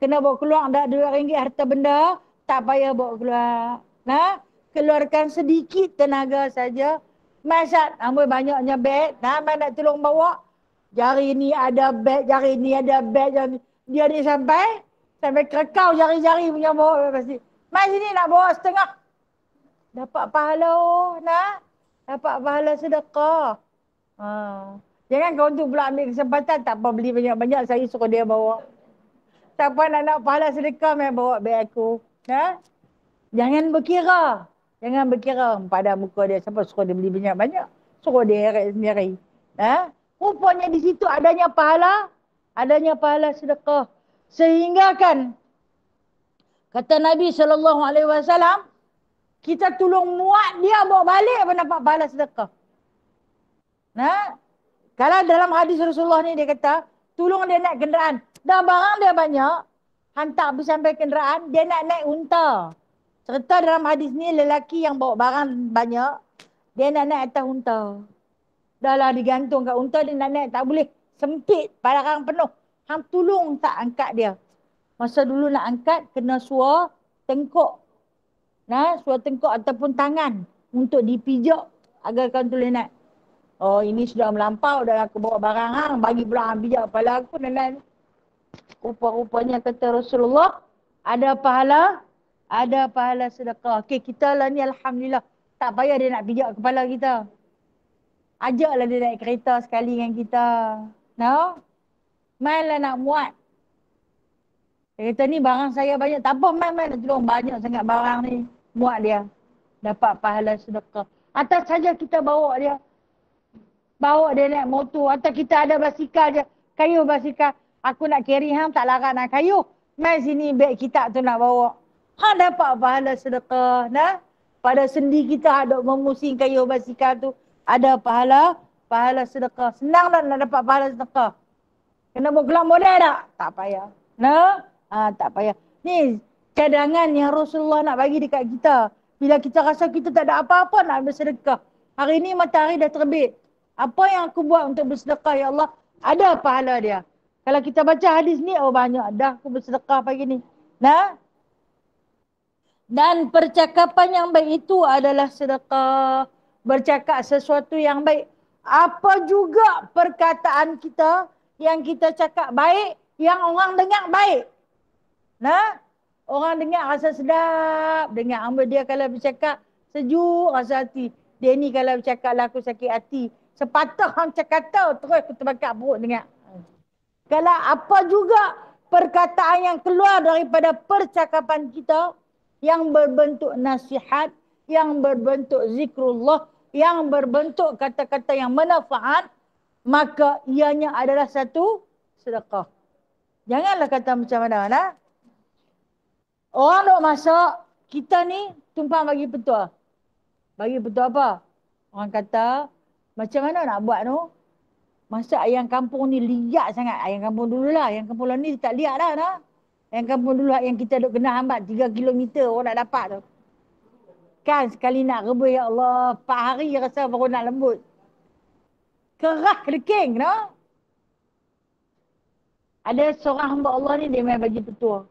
A: Kena bawa keluar tak RM2 harta benda, tak payah bawa keluar. Nah, keluarkan sedikit tenaga saja. Masyad, amboi banyaknya beg, mai nak tolong bawa. Jari ni ada beg, jari ni ada beg, dia ni sampai kerekau jari-jari punya bawa pasti. Mai sini nak bawa setengah. Dapat pahala nah. Dapat pahala sedekah. Jangan kau tu pula ambil kesempatan, tak apa beli banyak-banyak, saya suruh dia bawa. Siapa nak pahala sedekah, mai bawa beg aku. Nah. Jangan berkira. Jangan berkira pada muka dia. Siapa suruh dia beli banyak-banyak. Suruh dia heret sendiri. Rupanya di situ adanya pahala. Adanya pahala sedekah. Sehingga kan, kata Nabi SAW, kita tolong muat dia bawa balik pun dapat pahala sedekah. Kalau dalam hadis Rasulullah ni dia kata, tolong dia naik kenderaan. Dah barang dia banyak, hantar pergi sampai kenderaan, dia nak naik unta. Serta dalam hadis ni lelaki yang bawa barang banyak, dia nak naik atas unta. Dah lah digantung kat unta, dia nak naik tak boleh. Sempit, barang penuh. Hang tolong tak angkat dia. Masa dulu nak angkat, kena suar tengkuk. Suar tengkuk ataupun tangan untuk dipijak agar kau boleh naik. Oh, ini sudah melampau, dah aku bawa barang hang, bagi pula hang pijak kepala aku dan lain. Rupa-rupanya kata Rasulullah, ada pahala sedekah. Okey, kita lah ni alhamdulillah tak payah dia nak pijak kepala kita. Ajaklah dia naik kereta sekali dengan kita. Mainlah nak muat. Dia kata ni barang saya banyak. Tak apa, main nak tolong banyak sangat barang ni. Muat dia. Dapat pahala sedekah. Atau saja kita bawa dia. Bawa dia naik motor. Atau kita ada basikal je. Kayu basikal. Aku nak carry hang, tak larat nak kayu. Main sini beg kita tu nak bawa. Hang dapat pahala sedekah. Pada sendi kita ada memusing kayu basikal tu. Ada pahala sedekah. Senang lah nak dapat pahala sedekah. Kena buat kelam modal tak? Tak payah. Tak payah. Ni cadangan yang Rasulullah nak bagi dekat kita. Bila kita rasa kita tak ada apa-apa nak bersedekah. Hari ni matahari dah terbit. Apa yang aku buat untuk bersedekah, ya Allah? Ada pahala dia. Kalau kita baca hadis ni, oh banyak dah aku bersedekah pagi ni. Dan percakapan yang baik itu adalah sedekah. Bercakap sesuatu yang baik. Apa juga perkataan kita yang kita cakap baik, yang orang dengar baik. Orang dengar rasa sedap. Dengar hamba dia kalau bercakap sejuk rasa hati. Dia ni kalau bercakap lah aku sakit hati. Sepatah hang cakap terus aku terbakar perut dengar. Kalau apa juga perkataan yang keluar daripada percakapan kita yang berbentuk nasihat, yang berbentuk zikrullah, yang berbentuk kata-kata yang manfaat, maka ianya adalah satu sedekah. Janganlah kata macam mana. Orang nak masak, kita ni tumpang bagi petua. Bagi petua apa? Orang kata, macam mana nak buat tu? Masak ayam kampung ni liat sangat. Ayam kampung dulu lah. Ayam kampung ni tak liat dah. Ayam kampung dulu yang kita duk kena hambat 3 kilometer orang nak dapat tu. Kan sekali nak rebus, ya Allah, 4 hari rasa baru nak lembut. Kerah kedeking, Ada seorang hamba Allah ni dia main bagi petua.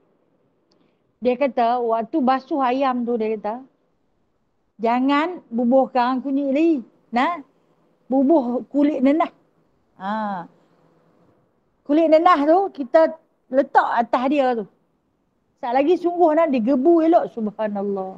A: Dia kata, waktu basuh ayam tu, dia kata, jangan bubuhkan kunyit lagi. Nah, bubuh kulit nenah. Ha. Kulit nenah tu, kita letak atas dia tu. Sekejap lagi sungguh nak digebu elok. Subhanallah.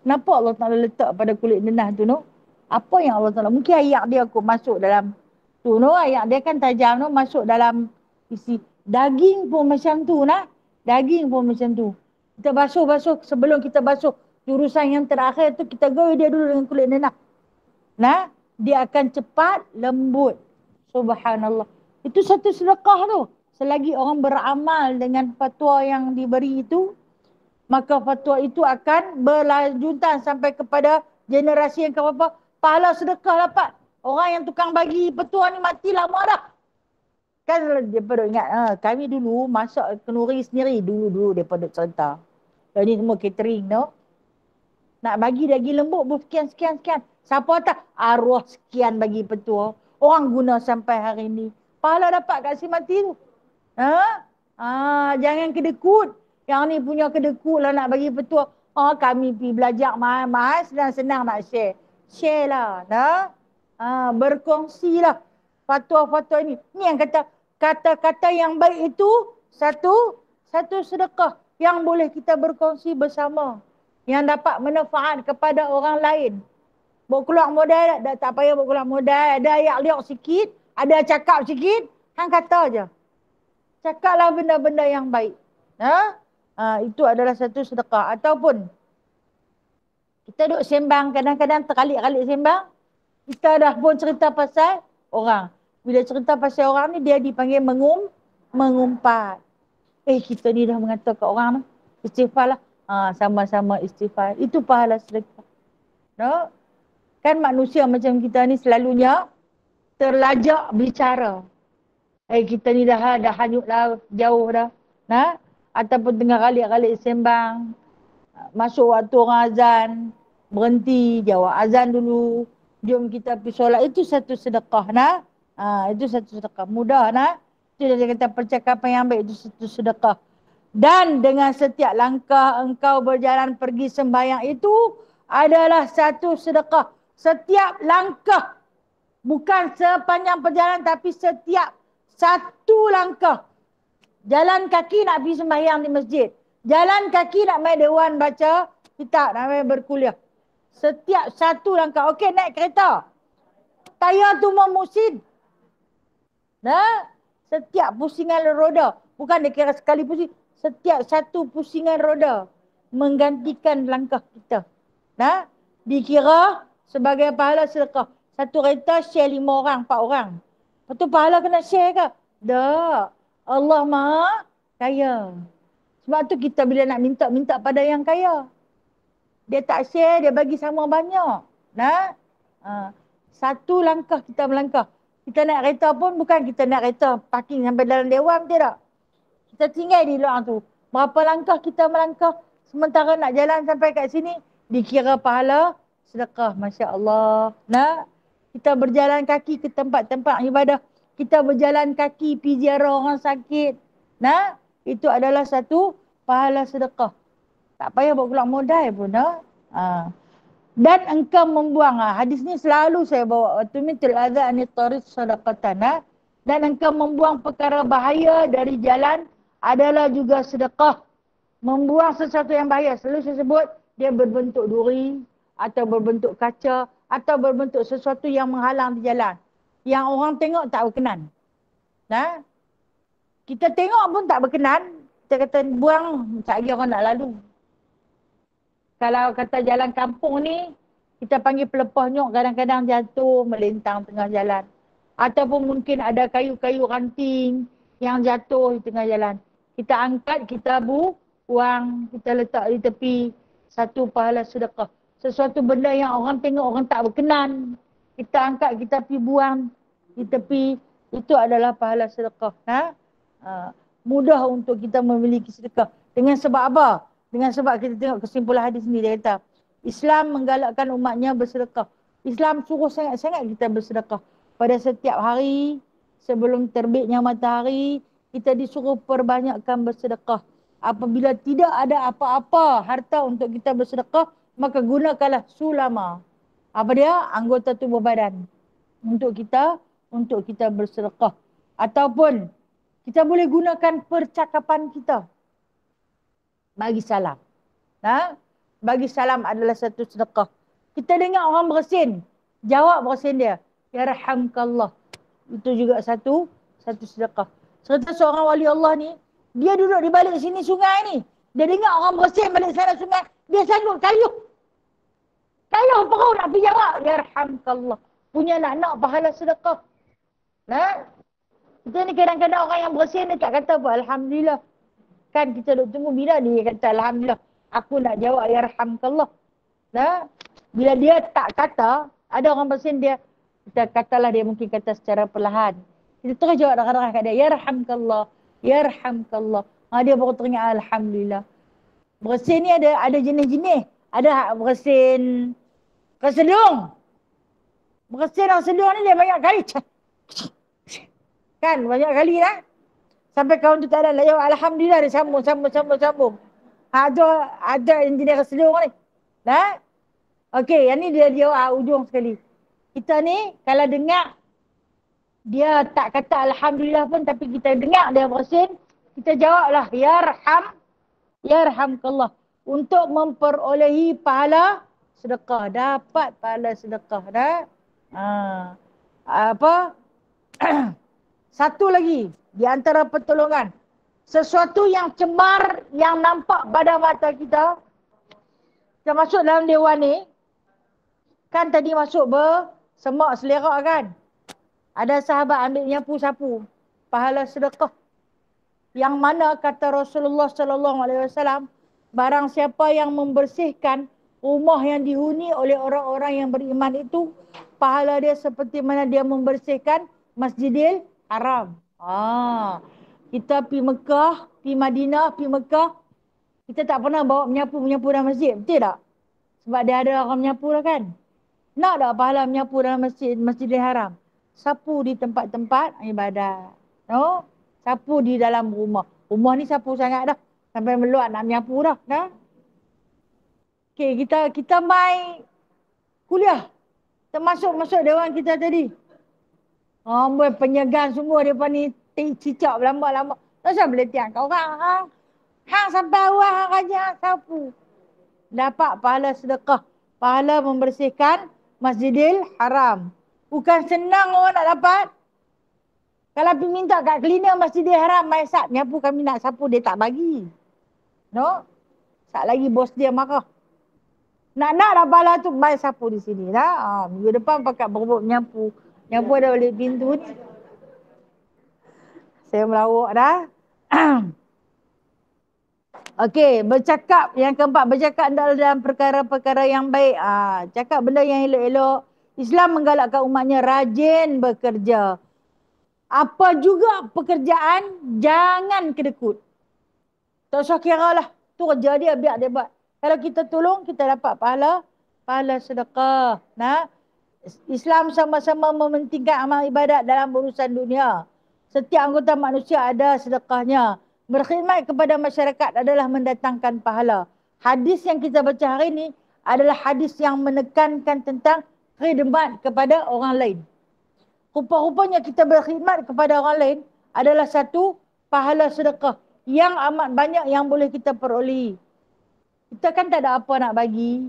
A: Kenapa Allah Ta'ala letak pada kulit nenah tu, no? Apa yang Allah Ta'ala, mungkin ayak dia aku masuk dalam tu, no? Ayak dia kan tajam, no? Masuk dalam isi. Daging pun macam tu, nah. Daging pun macam tu. Kita basuh-basuh, sebelum kita basuh jurusan yang terakhir tu, kita goy dia dulu dengan kulit nenah. Nah, dia akan cepat lembut. Subhanallah. Itu satu sedekah tu. Selagi orang beramal dengan fatwa yang diberi itu, maka fatwa itu akan berlanjutan sampai kepada generasi yang keberapa. Pahala sedekah dapat. Orang yang tukang bagi petua ni mati lama dah. Kan dia pada ingat, kami dulu masak kenduri sendiri. Dulu dia pada cerita. Ini semua catering, no? Nak bagi daging lembut sekian. Siapa tak? Arwah sekian bagi petua. Orang guna sampai hari ni. Pahala dapat kat si mati tu. Jangan kedekut. Yang ni punya kedekut lah nak bagi petua. Kami pergi belajar mahal-mahal, senang-senang nak share. Share lah. Berkongsi lah fatwa-fatwa ini. Ni yang kata-kata yang baik itu satu sedekah yang boleh kita berkongsi bersama. Yang dapat manfaat kepada orang lain. Bawa keluar modal, tak payah bawa keluar modal. Ada ayak liok sikit, ada cakap sikit, hang kata je. Cakaplah benda-benda yang baik. Itu adalah satu sedekah. Ataupun kita duduk sembang, kadang-kadang terkalik-kalik sembang, kita dah pun cerita pasal orang. Bila cerita pasal orang ni, dia dipanggil mengumpat. Kita ni dah mengata kat orang tu, istighfar lah. Sama-sama istighfar. Itu pahala sedekah. No? Kan manusia macam kita ni selalunya terlajak bicara. Kita ni dah hanyut lah, jauh dah. Ataupun tengah kalik-kalik sembang. Masuk waktu orang azan, berhenti, jawab azan dulu. Jom kita pergi solat. Itu satu sedekah. Itu satu sedekah. Mudah. Itu dia kata percakapan yang baik. Itu satu sedekah. Dan dengan setiap langkah engkau berjalan pergi sembahyang itu adalah satu sedekah. Setiap langkah. Bukan sepanjang perjalanan tapi setiap satu langkah. Jalan kaki nak pergi sembahyang di masjid. Jalan kaki nak main dewan baca kitab, nak main berkuliah. Setiap satu langkah. Okey, naik kereta. Tayar tu memusin. Setiap pusingan roda. Bukan dia kira sekali pusing. Setiap satu pusingan roda menggantikan langkah kita. Dikira sebagai pahala sedekah. Satu kereta share 5 orang, 4 orang. Lepas tu pahala kena share ke? Tak. Allah Maha Kaya. Sebab tu kita bila nak minta pada yang kaya. Dia tak share, dia bagi sama banyak. Satu langkah kita melangkah. Kita naik kereta pun bukan kita naik kereta parking sampai dalam dewan, tidak. Kita tinggal di luar tu. Berapa langkah kita melangkah sementara nak jalan sampai kat sini, dikira pahala sedekah. Masya Allah. Kita berjalan kaki ke tempat-tempat ibadah. Kita berjalan kaki pergi ziarah orang sakit. Itu adalah satu pahala sedekah. Tak payah buat keluar modal pun. Dan engkau membuang. Hadis ni selalu saya bawa. Tumitul adha anit tarid sadaqatan. Dan engkau membuang perkara bahaya dari jalan adalah juga sedekah. Membuang sesuatu yang bahaya. Selalu saya sebut, dia berbentuk duri, atau berbentuk kaca, atau berbentuk sesuatu yang menghalang di jalan. Yang orang tengok tak berkenan. Kita tengok pun tak berkenan. Kita kata buang, tak lagi orang nak lalu. Kalau kata jalan kampung ni, kita panggil pelepah nyok, kadang-kadang jatuh melintang tengah jalan. Ataupun mungkin ada kayu-kayu ranting yang jatuh di tengah jalan. Kita angkat, kita buang, kita letak di tepi. Satu pahala sedekah. Sesuatu benda yang orang tengok, orang tak berkenan. Kita angkat, kita pergi buang di tepi. Itu adalah pahala sedekah. Mudah untuk kita memiliki sedekah. Dengan sebab apa? Dengan sebab kita tengok kesimpulan hadis ni, dia kata, Islam menggalakkan umatnya bersedekah. Islam suruh sangat-sangat kita bersedekah. Pada setiap hari, sebelum terbitnya matahari, kita disuruh perbanyakkan bersedekah. Apabila tidak ada apa-apa harta untuk kita bersedekah, maka gunakanlah sulama. Apa dia? Anggota tubuh badan. Untuk kita bersedekah. Ataupun kita boleh gunakan percakapan kita. Bagi salam. Bagi salam adalah satu sedekah. Kita dengar orang bersin. Jawab bersin dia. Yarhamkallah. Itu juga satu sedekah. Serta seorang wali Allah ni, dia duduk di balik sini sungai ni. Dia dengar orang bersin balik sana sungai. Dia sanggup kayuh. Kayuh perut nak pergi jawab. Yarhamkallah. Punya anak pahala sedekah. Kita ni kadang-kadang orang yang bersin ni tak kata apa. Alhamdulillah. Kan kita duduk tunggu bila dia kata Alhamdulillah. Aku nak jawab Yarhamkallah. Bila dia tak kata, ada orang bersin dia, kita katalah dia mungkin kata secara perlahan. Kita terus jawab darah-darah kat dia. Yarhamkallah. Yarhamkallah. Dia baru teringat Alhamdulillah. Bersin ni ada jenis-jenis. Ada bersin kesedung. Bersin orang sedung ni dia banyak kali. Kan banyak kali lah. Sampai kawan tu tak ada lah. Alhamdulillah dia sambung. Ada yang jenis kesedung ni. Okey, yang ni dia jawab ujung sekali. Kita ni kalau dengar dia tak kata Alhamdulillah pun, tapi kita dengar dia bersin, kita jawablah Yarhamkallah. Untuk memperolehi pahala sedekah. Dapat pahala sedekah. Satu lagi di antara pertolongan. Sesuatu yang cemar yang nampak pada mata kita. Kita masuk dalam dewan ni. Kan tadi masuk bersemak selerak kan. Ada sahabat ambil nyapu sapu. Pahala sedekah. Yang mana kata Rasulullah SAW, barang siapa yang membersihkan rumah yang dihuni oleh orang-orang yang beriman itu, pahala dia seperti mana dia membersihkan Masjidil Haram. Kita pergi Mekah, pergi Madinah, pergi Mekah. Kita tak pernah bawa menyapu dalam masjid. Betul tak? Sebab dia ada orang menyapu lah kan. Nak tak pahala menyapu dalam Masjidil Haram? Sapu di tempat-tempat ibadat. Sapu di dalam rumah. Rumah ni sapu sangat dah. Sampai meluat nak menyapu dah. Okey, kita mai kuliah. Kita masuk dewan kita tadi. Amboi penyegan semua depan ni cicak berlambak-lambak. Tak usah boleh tiang kau orang. Hang sampai awal hang raja sapu. Dapat pahala sedekah. Pahala membersihkan Masjidil Haram. Bukan senang orang nak dapat. Kalau pergi minta kat cleaner Masjidil Haram, mai sat nyapu kami nak sapu, dia tak bagi. Sat lagi bos dia marah. Nak dah pahala tu, mai sapu di sini dah. Minggu depan pakai berebut nyapu. Nyapu ada balik pintu ni. Saya melawak dah. Okey, yang keempat, bercakap dalam perkara-perkara yang baik. Cakap benda yang elok-elok. Islam menggalakkan umatnya rajin bekerja. Apa juga pekerjaan, jangan kedekut. Tak usah kira lah. Tu kerja dia, biar dia buat. Kalau kita tolong, kita dapat pahala sedekah. Islam sama-sama mementingkan amal ibadat dalam urusan dunia. Setiap anggota manusia ada sedekahnya. Berkhidmat kepada masyarakat adalah mendatangkan pahala. Hadis yang kita baca hari ini adalah hadis yang menekankan tentang khidmat kepada orang lain. Rupa-rupanya kita berkhidmat kepada orang lain adalah satu pahala sedekah yang amat banyak yang boleh kita perolehi. Kita kan tak ada apa nak bagi.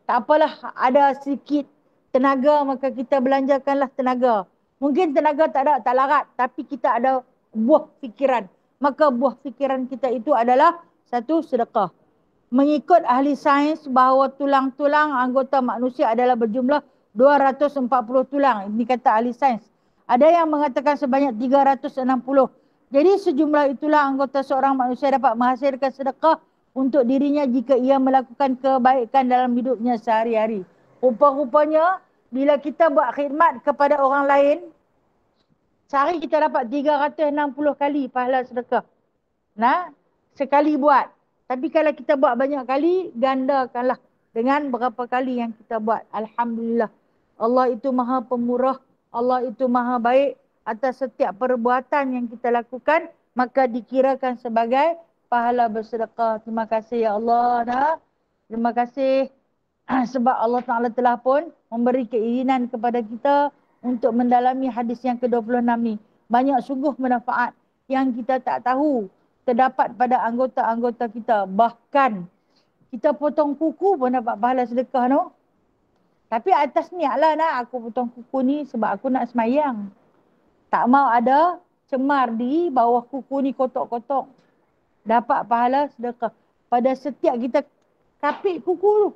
A: Tak apalah, ada sedikit tenaga maka kita belanjakanlah tenaga. Mungkin tenaga tak larat, tapi kita ada buah fikiran. Maka buah fikiran kita itu adalah satu sedekah. Mengikut ahli sains bahawa tulang-tulang anggota manusia adalah berjumlah 240 tulang. Ini kata ahli sains. Ada yang mengatakan sebanyak 360. Jadi sejumlah itulah anggota seorang manusia dapat menghasilkan sedekah untuk dirinya jika ia melakukan kebaikan dalam hidupnya sehari-hari. Rupa-rupanya bila kita buat khidmat kepada orang lain, sehari kita dapat 360 kali pahala sedekah. Sekali buat. Tapi kalau kita buat banyak kali, gandakanlah dengan berapa kali yang kita buat. Alhamdulillah. Allah itu maha pemurah. Allah itu maha baik atas setiap perbuatan yang kita lakukan. Maka dikirakan sebagai pahala bersedekah. Terima kasih ya Allah. Nah. Terima kasih sebab Allah Ta'ala telah pun memberi keinginan kepada kita untuk mendalami hadis yang ke-26 ni. Banyak sungguh manfaat yang kita tak tahu terdapat pada anggota-anggota kita. Bahkan kita potong kuku pun dapat pahala sedekah no. Tapi atas niat lah nak aku potong kuku ni sebab aku nak semayang. Tak mau ada cemar di bawah kuku ni kotok-kotok. Dapat pahala sedekah. Pada setiap kita kapit kuku tu.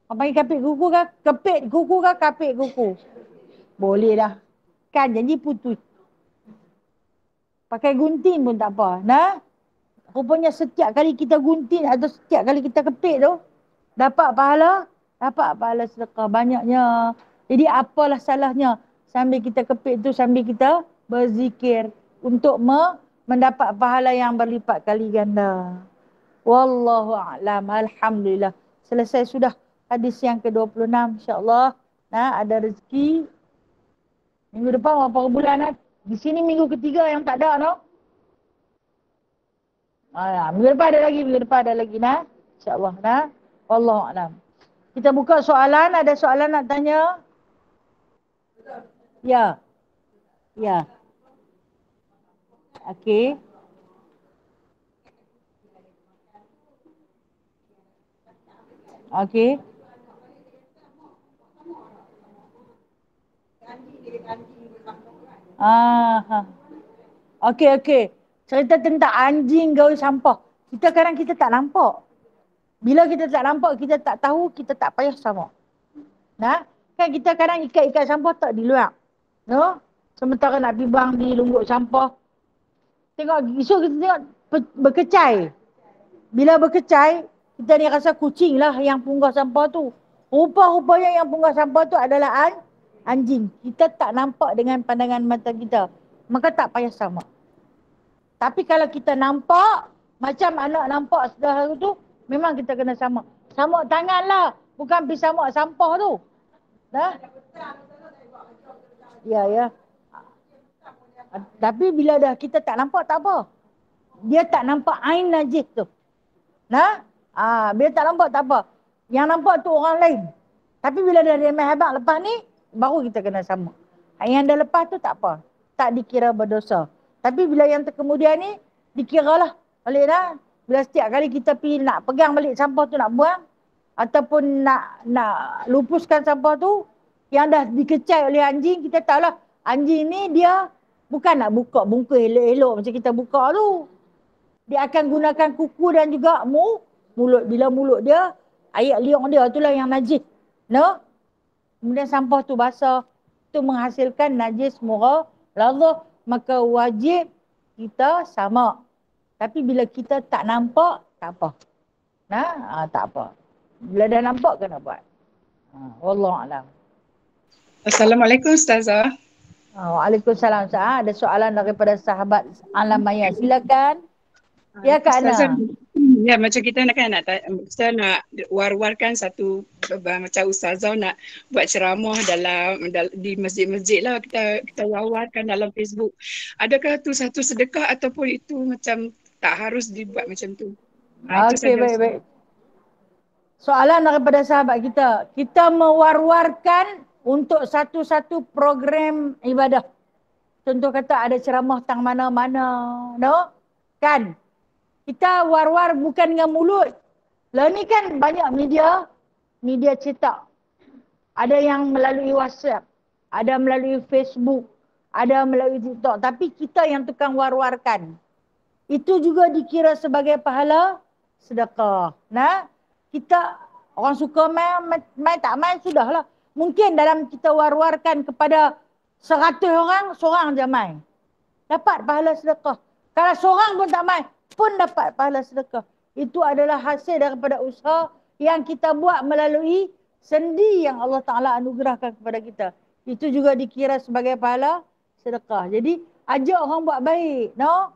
A: Apa panggil kapit kuku ke? Kepit kuku ke kapit kuku? Boleh dah. Kan janji putus. Pakai gunting pun tak apa. Nah, rupanya setiap kali kita gunting atau setiap kali kita kepit tu, dapat pahala sedekah banyaknya. Jadi apalah salahnya sambil kita kepit tu, sambil kita berzikir untuk mendapat pahala yang berlipat kali ganda. Wallahu a'lam. Alhamdulillah. Selesai sudah hadis yang ke-26 insya-Allah. Nah, ada rezeki. Minggu depan berapa bulan nak? Di sini minggu ketiga yang tak ada no. Minggu depan ada lagi nah. Insya-Allah nah. Wallahu a'lam. Kita buka soalan, ada soalan nak tanya? Ya. Ya. Okey. Okey. Okey. Cerita tentang anjing gaul sampah. Kita tak nampak. Bila kita tak nampak, kita tak tahu, kita tak payah sama. Nah, kan kita kadang ikat sampah tak di luar. No? Sementara nak pergi buang di lungguk sampah. Tengok, esok kita tengok berkecai. Bila berkecai, kita ni rasa kucing lah yang punggah sampah tu. Rupa-rupanya yang punggah sampah tu adalah anjing. Kita tak nampak dengan pandangan mata kita. Maka tak payah sama. Tapi kalau kita nampak, macam anak nampak sudah hari tu, memang kita kena sama. Sama tangan lah. Bukan pergi sama sampah tu. Dah? Ya. Tapi bila dah kita tak nampak, tak apa. Dia tak nampak ain najis tu. Nah? Bila tak nampak, tak apa. Yang nampak tu orang lain. Tapi bila dah dia main habaq lepas ni, baru kita kena sama. Yang dah lepas tu tak apa. Tak dikira berdosa. Tapi bila yang terkemudian ni, dikiralah balik dah. Bila setiap kali kita pergi nak pegang balik sampah tu nak buang, ataupun nak lupuskan sampah tu, yang dah dikecai oleh anjing, kita tahulah anjing ni dia bukan nak buka bungkus elok-elok macam kita buka tu. Dia akan gunakan kuku dan juga mulut. Bila mulut dia, air liang dia itulah yang najis. No? Kemudian sampah tu basah. Itu menghasilkan najis murah. Lalu maka wajib kita sama. Tapi bila kita tak nampak, tak apa. Nah, tak apa. Bila dah nampak, kena buat. Wallahualam.
B: Assalamualaikum Ustazah.
A: Waalaikumsalam. Ada soalan daripada sahabat Alam Maya. Silakan. Ya Kak Ana.
B: Ya, macam kita nak kita nak war-warkan satu macam Ustazah nak buat ceramah di masjid-masjid lah, kita war-warkan dalam Facebook. Adakah tu satu sedekah ataupun itu macam tak harus dibuat macam tu?
A: Okey, baik. Soalan daripada sahabat kita. Kita mewar-warkan untuk satu-satu program ibadah. Contoh kata ada ceramah tang mana-mana, no? Kan? Kita war-war bukan dengan mulut. Lah ni kan banyak media cetak. Ada yang melalui WhatsApp, ada melalui Facebook, ada melalui TikTok. Tapi kita yang tukang war-warkan. Itu juga dikira sebagai pahala sedekah. Nah, kita orang suka main tak main sudahlah. Mungkin dalam kita war-warkan kepada 100 orang, seorang je main. Dapat pahala sedekah. Kalau seorang pun tak main, pun dapat pahala sedekah. Itu adalah hasil daripada usaha yang kita buat melalui sendi yang Allah Ta'ala anugerahkan kepada kita. Itu juga dikira sebagai pahala sedekah. Jadi, ajak orang buat baik. No?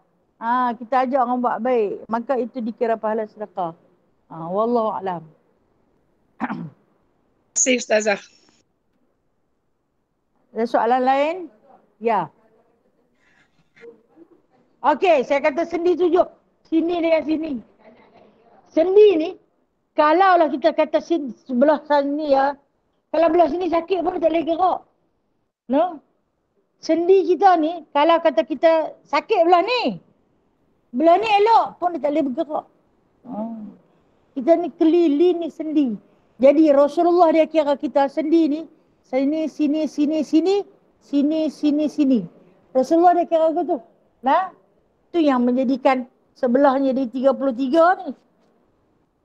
A: Kita ajak orang buat baik. Maka itu dikira pahala sedekah. Wallahualam.
B: Terima kasih Ustazah.
A: Ada soalan lain? Ya. Okey, saya kata sendi 7. sini dengan sini. Sendi ni, kalaulah kita kata sebelah sini ya, kalau belah sini sakit pun tak boleh gerak. No? Sendi kita ni, kalau kata kita sakit belah ni elok pun dia tak boleh bergerak. Kita ni keliling ni sendi. Jadi Rasulullah dia kira kita sendi ni, sini. Rasulullah dia kira begitu. Nah, tu yang menjadikan sebelahnya di 33 ni.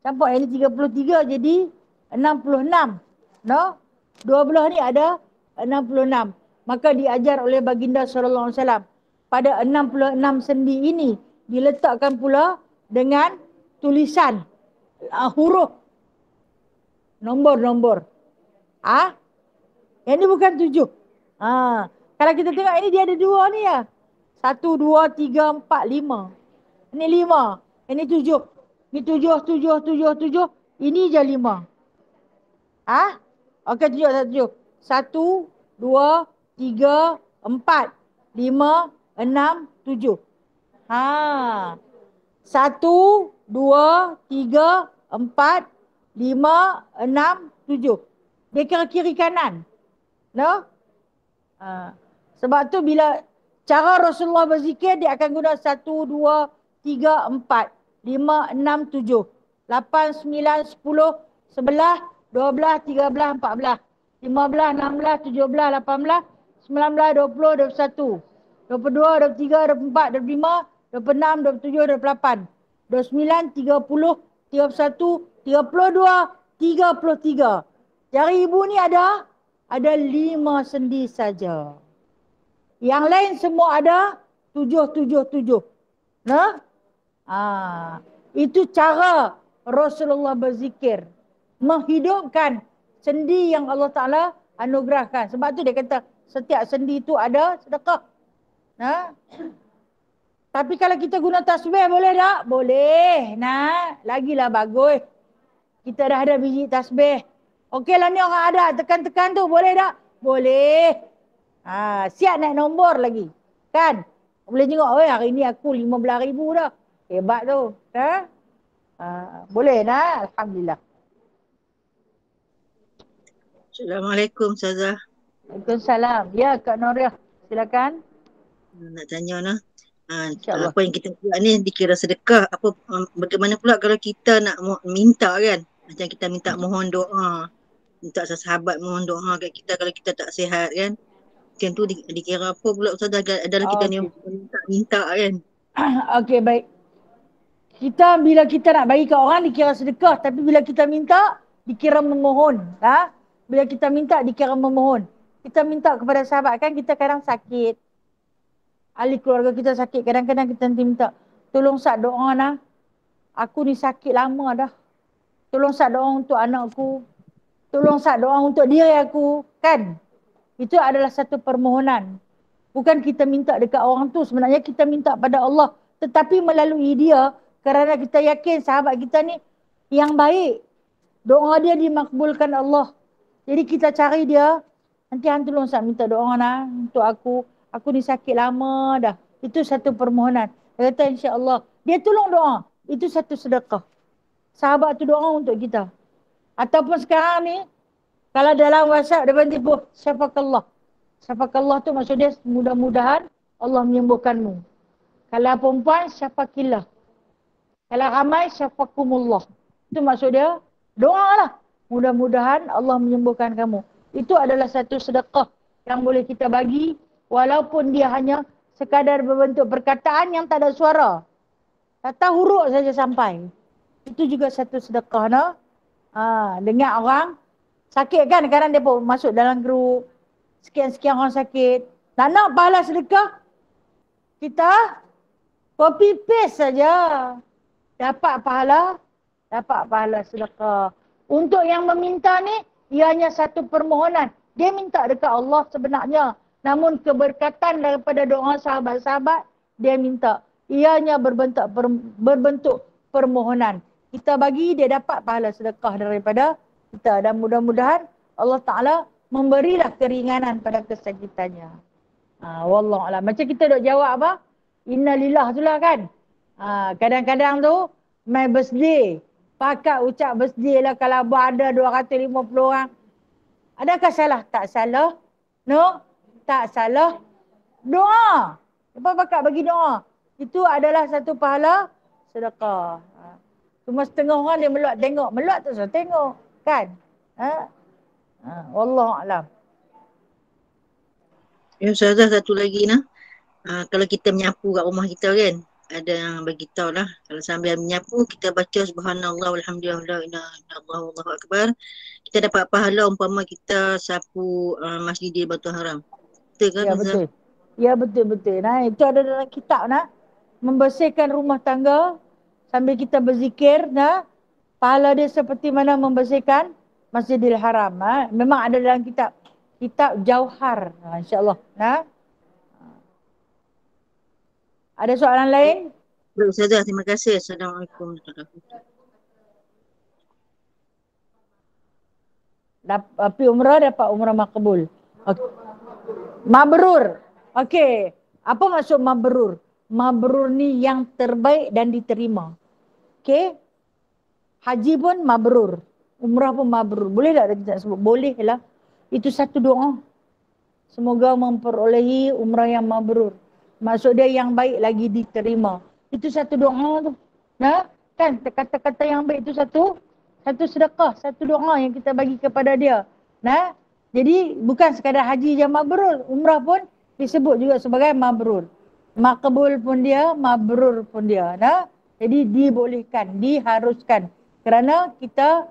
A: Nampak yang ni 33 jadi 66. No? Dua belah ni ada 66. Maka diajar oleh baginda sallallahu alaihi wasallam. Pada 66 sendi ini diletakkan pula dengan tulisan huruf nombor-nombor. Yang ni bukan 7. Kalau kita tengok ini dia ada 2 ni ya. 1, 2, 3, 4, 5. Ini 5. Ini 7. Ini 7. Ini je 5. Okey, 7. 1, 2, 3, 4, 5, 6, 7. 1, 2, 3, 4, 5, 6, 7. Dia kira kiri kanan. No? Sebab tu bila cara Rasulullah berzikir, dia akan guna 1, 2, 3, 4, 5, 6, 7, 8, 9, 10, 11, 12, 13, 14, 15, 16, 17, 18, 19, 20, 21, 22, 23, 24, 25, 26, 27, 28, 29, 30, 31, 32, 33. Jari ibu ni ada 5 sendi saja. Yang lain semua ada 7. Nah? Itu cara Rasulullah berzikir. Menghidupkan sendi yang Allah Ta'ala anugerahkan. Sebab tu dia kata setiap sendi itu ada sedekah. Tapi kalau kita guna tasbih boleh tak? Boleh. Lagilah bagus. Kita dah ada biji tasbih. Okeylah ni orang ada. Tekan-tekan tu boleh tak? Boleh. Siap naik nombor lagi. Kan? Boleh tengok, hari ni aku 15,000 dah. Hebat tu. Boleh nak? Alhamdulillah.
C: Assalamualaikum Ustazah.
A: Waalaikumsalam. Ya Kak Noriah. Silakan.
C: Nak tanya lah. Apa yang kita buat ni dikira sedekah. Bagaimana pula kalau kita nak minta kan? Macam kita minta mohon doa. Minta sahabat mohon doa kat kita kalau kita tak sihat kan? Macam tu dikira apa pula Ustazah? Adalah kita ni minta kan?
A: Okey, baik. Bila kita nak bagi ke orang dikira sedekah. Tapi bila kita minta dikira memohon. Bila kita minta dikira memohon. Kita minta kepada sahabat kan kita kadang sakit. Ahli keluarga kita sakit. Kadang-kadang kita nanti minta. Tolong sat doa nah. Aku ni sakit lama dah. Tolong sat doa untuk anakku. Tolong sat doa untuk diri aku. Kan? Itu adalah satu permohonan. Bukan kita minta dekat orang tu. Sebenarnya kita minta pada Allah. Tetapi melalui dia. Kerana kita yakin sahabat kita ni yang baik. Doa dia dimakbulkan Allah. Jadi kita cari dia. Nanti hang tolong sat minta doa nah untuk aku. Aku ni sakit lama dah. Itu satu permohonan. Dia kata insya-Allah. Dia tolong doa. Itu satu sedekah. Sahabat tu doa untuk kita. Ataupun sekarang ni. Kalau dalam WhatsApp dia tipu. Syafakallah. Syafakallah tu maksud dia mudah-mudahan Allah menyembuhkanmu. Kalau perempuan syafakillah. Kalau ramai syafakumullah. Itu maksud dia doa lah. Mudah-mudahan Allah menyembuhkan kamu. Itu adalah satu sedekah yang boleh kita bagi. Walaupun dia hanya sekadar berbentuk perkataan yang tak ada suara. Kata huruf saja sampai. Itu juga satu sedekah. No? Dengar orang sakit kan. Kadang dia pun masuk dalam grup. Sekian-sekian orang sakit. Nak pahala sedekah. Kita copy paste saja. Dapat pahala sedekah. Untuk yang meminta ni. Ia hanya satu permohonan. Dia minta dekat Allah sebenarnya. Namun keberkatan daripada doa sahabat-sahabat, dia minta. Ianya berbentuk permohonan. Kita bagi, dia dapat pahala sedekah daripada kita. Dan mudah-mudahan Allah Ta'ala memberilah keringanan pada kesakitannya. Wallahualam. Macam kita duk jawab apa? Innalillah tu lah kan. Kadang-kadang tu, my birthday. Pakak ucap birthday lah kalau ada 250 orang. Adakah salah? Tak salah. No? Tak salah. Doa. Lepas pakak bagi doa. Itu adalah satu pahala sedekah. Cuma setengah orang dia meluat tengok. Meluat tak usah tengok. Kan? Wallahualam.
C: Ya, Ustazah satu lagi nah. Kalau kita menyapu kat rumah kita kan, ada yang bagi tahu lah. Kalau sambil menyapu, kita baca subhanallah walhamdulillah la ilaha illallah wallahu akbar. Kita dapat pahala umpama kita sapu Masjidil Batu Haram. Betul kan?
A: Ya betul. Ya betul-betul. Nah, itu ada dalam kitab nah. Membersihkan rumah tangga sambil kita berzikir nah. Pahala dia seperti mana membersihkan Masjidil Haram. Memang ada dalam kitab. Kitab Jauhar. InsyaAllah. Nah. Ada soalan lain?
C: Baik Ustazah, terima kasih. Assalamualaikum warahmatullahi wabarakatuh.
A: Pergi umrah dapat umrah makbul. Okay. Mabrur. Okey. Apa maksud mabrur? Mabrur ni yang terbaik dan diterima. Okey. Haji pun mabrur. Umrah pun mabrur. Boleh tak kita sebut? Boleh lah. Itu satu doa. Semoga memperolehi umrah yang mabrur. Maksud dia yang baik lagi diterima. Itu satu doa tu. Nah, kan kata-kata yang baik itu satu sedekah, satu doa yang kita bagi kepada dia. Nah, jadi bukan sekadar haji yang mabrur, umrah pun disebut juga sebagai mabrur. Makbul pun dia, mabrur pun dia. Nah, jadi dibolehkan, diharuskan kerana kita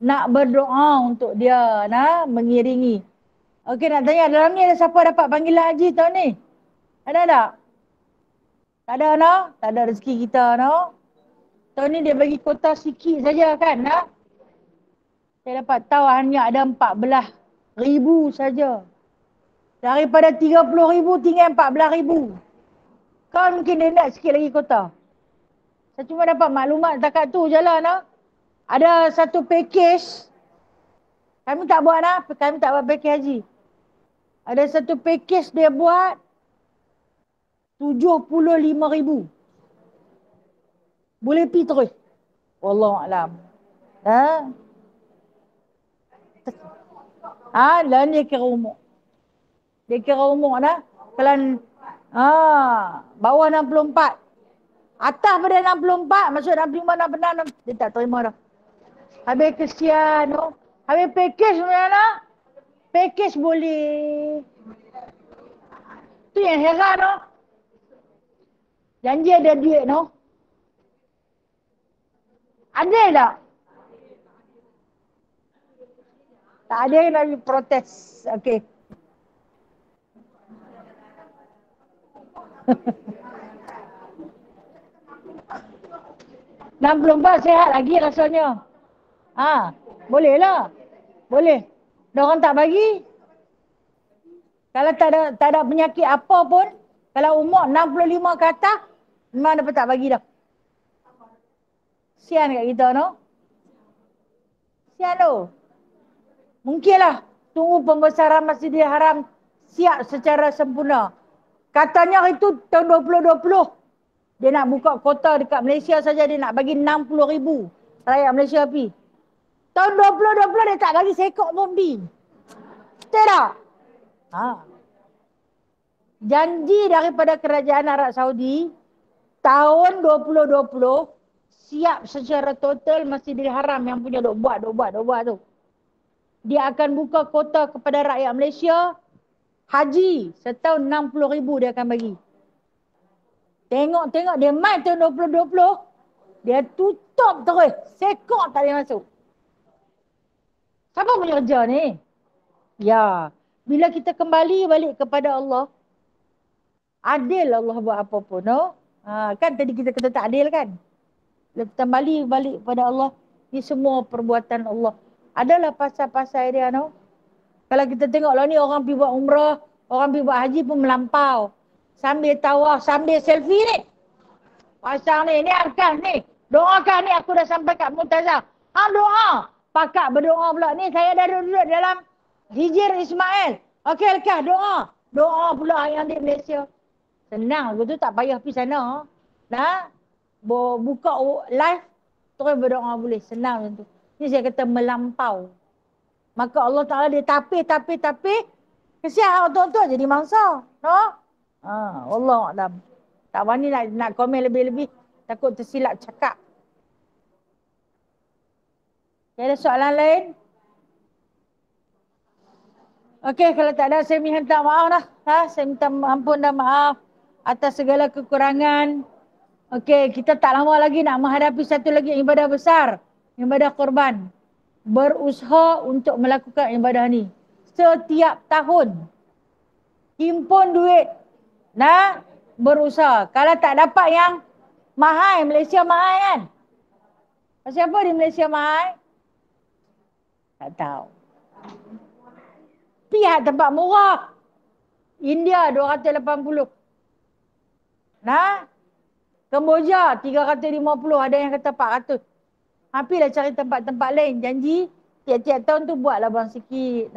A: nak berdoa untuk dia, nah, mengiringi. Okey, nak tanya dalam ni ada siapa dapat panggilan haji tahun ni? Ada tak? Tak ada, no? Tak ada rezeki kita, no? Tahun ni dia bagi kota sikit saja kan, no? Saya dapat tahu hanya ada 14,000 saja. Daripada 30,000 tinggal 14,000. Kau mungkin dia nak sikit lagi kota. Saya cuma dapat maklumat takat tu je lah, no? Ada satu package. Kami tak buat, nah? Kami tak buat package haji. Ada satu package dia buat 75,000. Boleh pergi terus. Wallahualam. Lah dia kira umur. Dia kira umur dah. Kalau bawah 64. Atas pada 64, maksud 65, 66, dia tak terima dah. Habis kesian tu. Habis package mana? Package boleh. Tu yang heran tu. Janji ada duit tu. Ada tak? Tak ada yang lagi protes. Okey. Nampak sihat lagi rasanya. Boleh lah. Boleh. Diorang tak bagi. Kalau tak ada penyakit apa pun, kalau umur 65 ke atas, memang dapat tak bagi dah. Sian kat kita, no? Sian tu. Mungkinlah tunggu pembesaran Masjidil Haram siap secara sempurna. Katanya itu tahun 2020. Dia nak buka kota dekat Malaysia saja, dia nak bagi 60,000 rakyat Malaysia pergi. Tahun 2020 dia tak bagi sekok pun pergi. Betul tak? Janji daripada kerajaan Arab Saudi, tahun 2020 siap secara total Masjidil Haram yang punya dok buat tu. Dia akan buka kota kepada rakyat Malaysia. Haji setahun 60,000 dia akan bagi. Tengok dia mai tahun 2020, dia tutup terus. Sekok tak boleh masuk. Siapa punya kerja ni? Ya, bila kita kembali balik kepada Allah, adil Allah buat apa pun, no? Kan tadi kita kata tak adil kan? Bila kita balik kepada Allah, ni semua perbuatan Allah. Adalah pasal-pasal dia, no? Kalau kita tengok lah ni orang pergi buat umrah, orang pergi buat haji pun melampau. Sambil tawaf, sambil selfie ni. Pasang ni angkat ni. Doakan ni, aku dah sampai kat Mu'tazah. Doa. Pakak berdoa pula. Ni saya dah duduk dalam Hijir Ismail. Okey, lekas doa. Doa pula yang di Malaysia. Senang aku tu, tak payah pergi sana. Nah, buka live, terus berdoa boleh. Senang macam tu. Ni saya kata melampau. Maka Allah Ta'ala dia tapi. Kesian orang tua-tua jadi mangsa. No? Allah Alam. Tak berani nak komen lebih-lebih. Takut tersilap cakap. Ada soalan lain? Okey, kalau tak ada saya minta maaf dah. Saya minta ampun dan maaf atas segala kekurangan. Okey, kita tak lama lagi nak menghadapi satu lagi ibadah besar. Ibadah korban. Berusaha untuk melakukan ibadah ni. Setiap tahun. Himpun duit. Berusaha. Kalau tak dapat yang mahal, Malaysia mahal kan? Pasal apa di Malaysia mahal? Tak tahu. Pihak tempat murah. India 280. Kemboja 350. Ada yang kata 400. Hampirlah cari tempat-tempat lain. Janji tiap-tiap tahun tu buatlah bang sikit.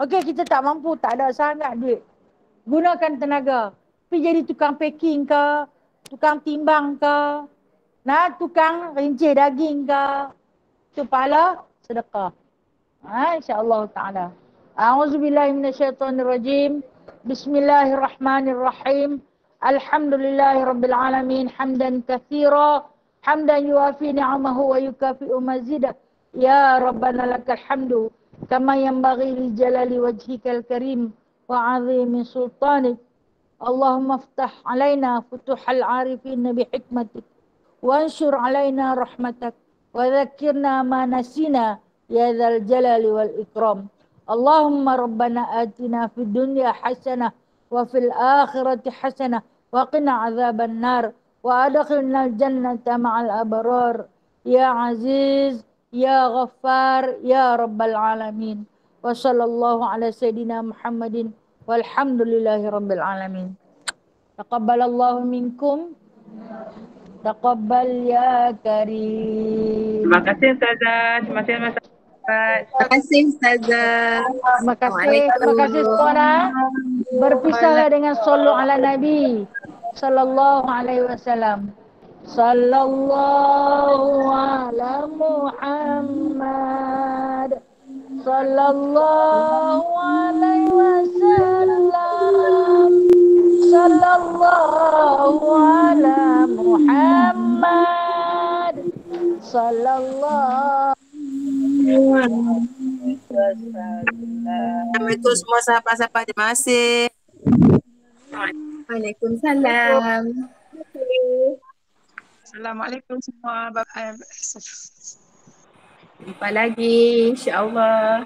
A: Okey, kita tak mampu. Tak ada sangat duit. Gunakan tenaga. Pergi jadi tukang packing ke. Tukang timbang ke. Tukang rincih daging ke. Itu pahala sedekah. InsyaAllah ta'ala. A'udzubillahiminasyaitanirrajim. Bismillahirrahmanirrahim. Alhamdulillahirrabbilalamin. Hamdan kathira. Hamdan yuafi ni'amahu wa yukafi'u mazidah. Ya Rabbana lakal hamdu. Kama yanbaghi li jalali wajhikal karim. Wa azimi sultanik. Allahumma ftah alaina futuhal arifin bihikmatik. Wansur alaina rahmatak. Wa dhakirna ma nasina. Ya dzal jalali wal ikram. Allahumma rabbana atina fid dunya hasanah wa fil akhirati hasanah wa qina adzaban nar wa adkhilna al jannata ma'al abrar. Ya aziz, ya ghaffar, ya rabbal alamin. Wa sallallahu ala sayyidina Muhammadin walhamdulillahi rabbil alamin. Taqabbalallahu minkum. Taqabbal ya karim.
D: Terima kasih Ustazah. Terima kasih Mas Ustaz.
E: Terima kasih Ustazah.
A: Terima kasih semua. Berpisahlah dengan sallu ala Nabi sallallahu alaihi wasallam. Sallallahu ala Muhammad. Sallallahu alaihi wasallam. Sallallahu ala Muhammad. Sallallahu
E: Assalamualaikum semua sahabat-sahabat. Terima kasih. Waalaikumsalam.
B: Assalamualaikum semua.
E: Jumpa lagi insya-Allah.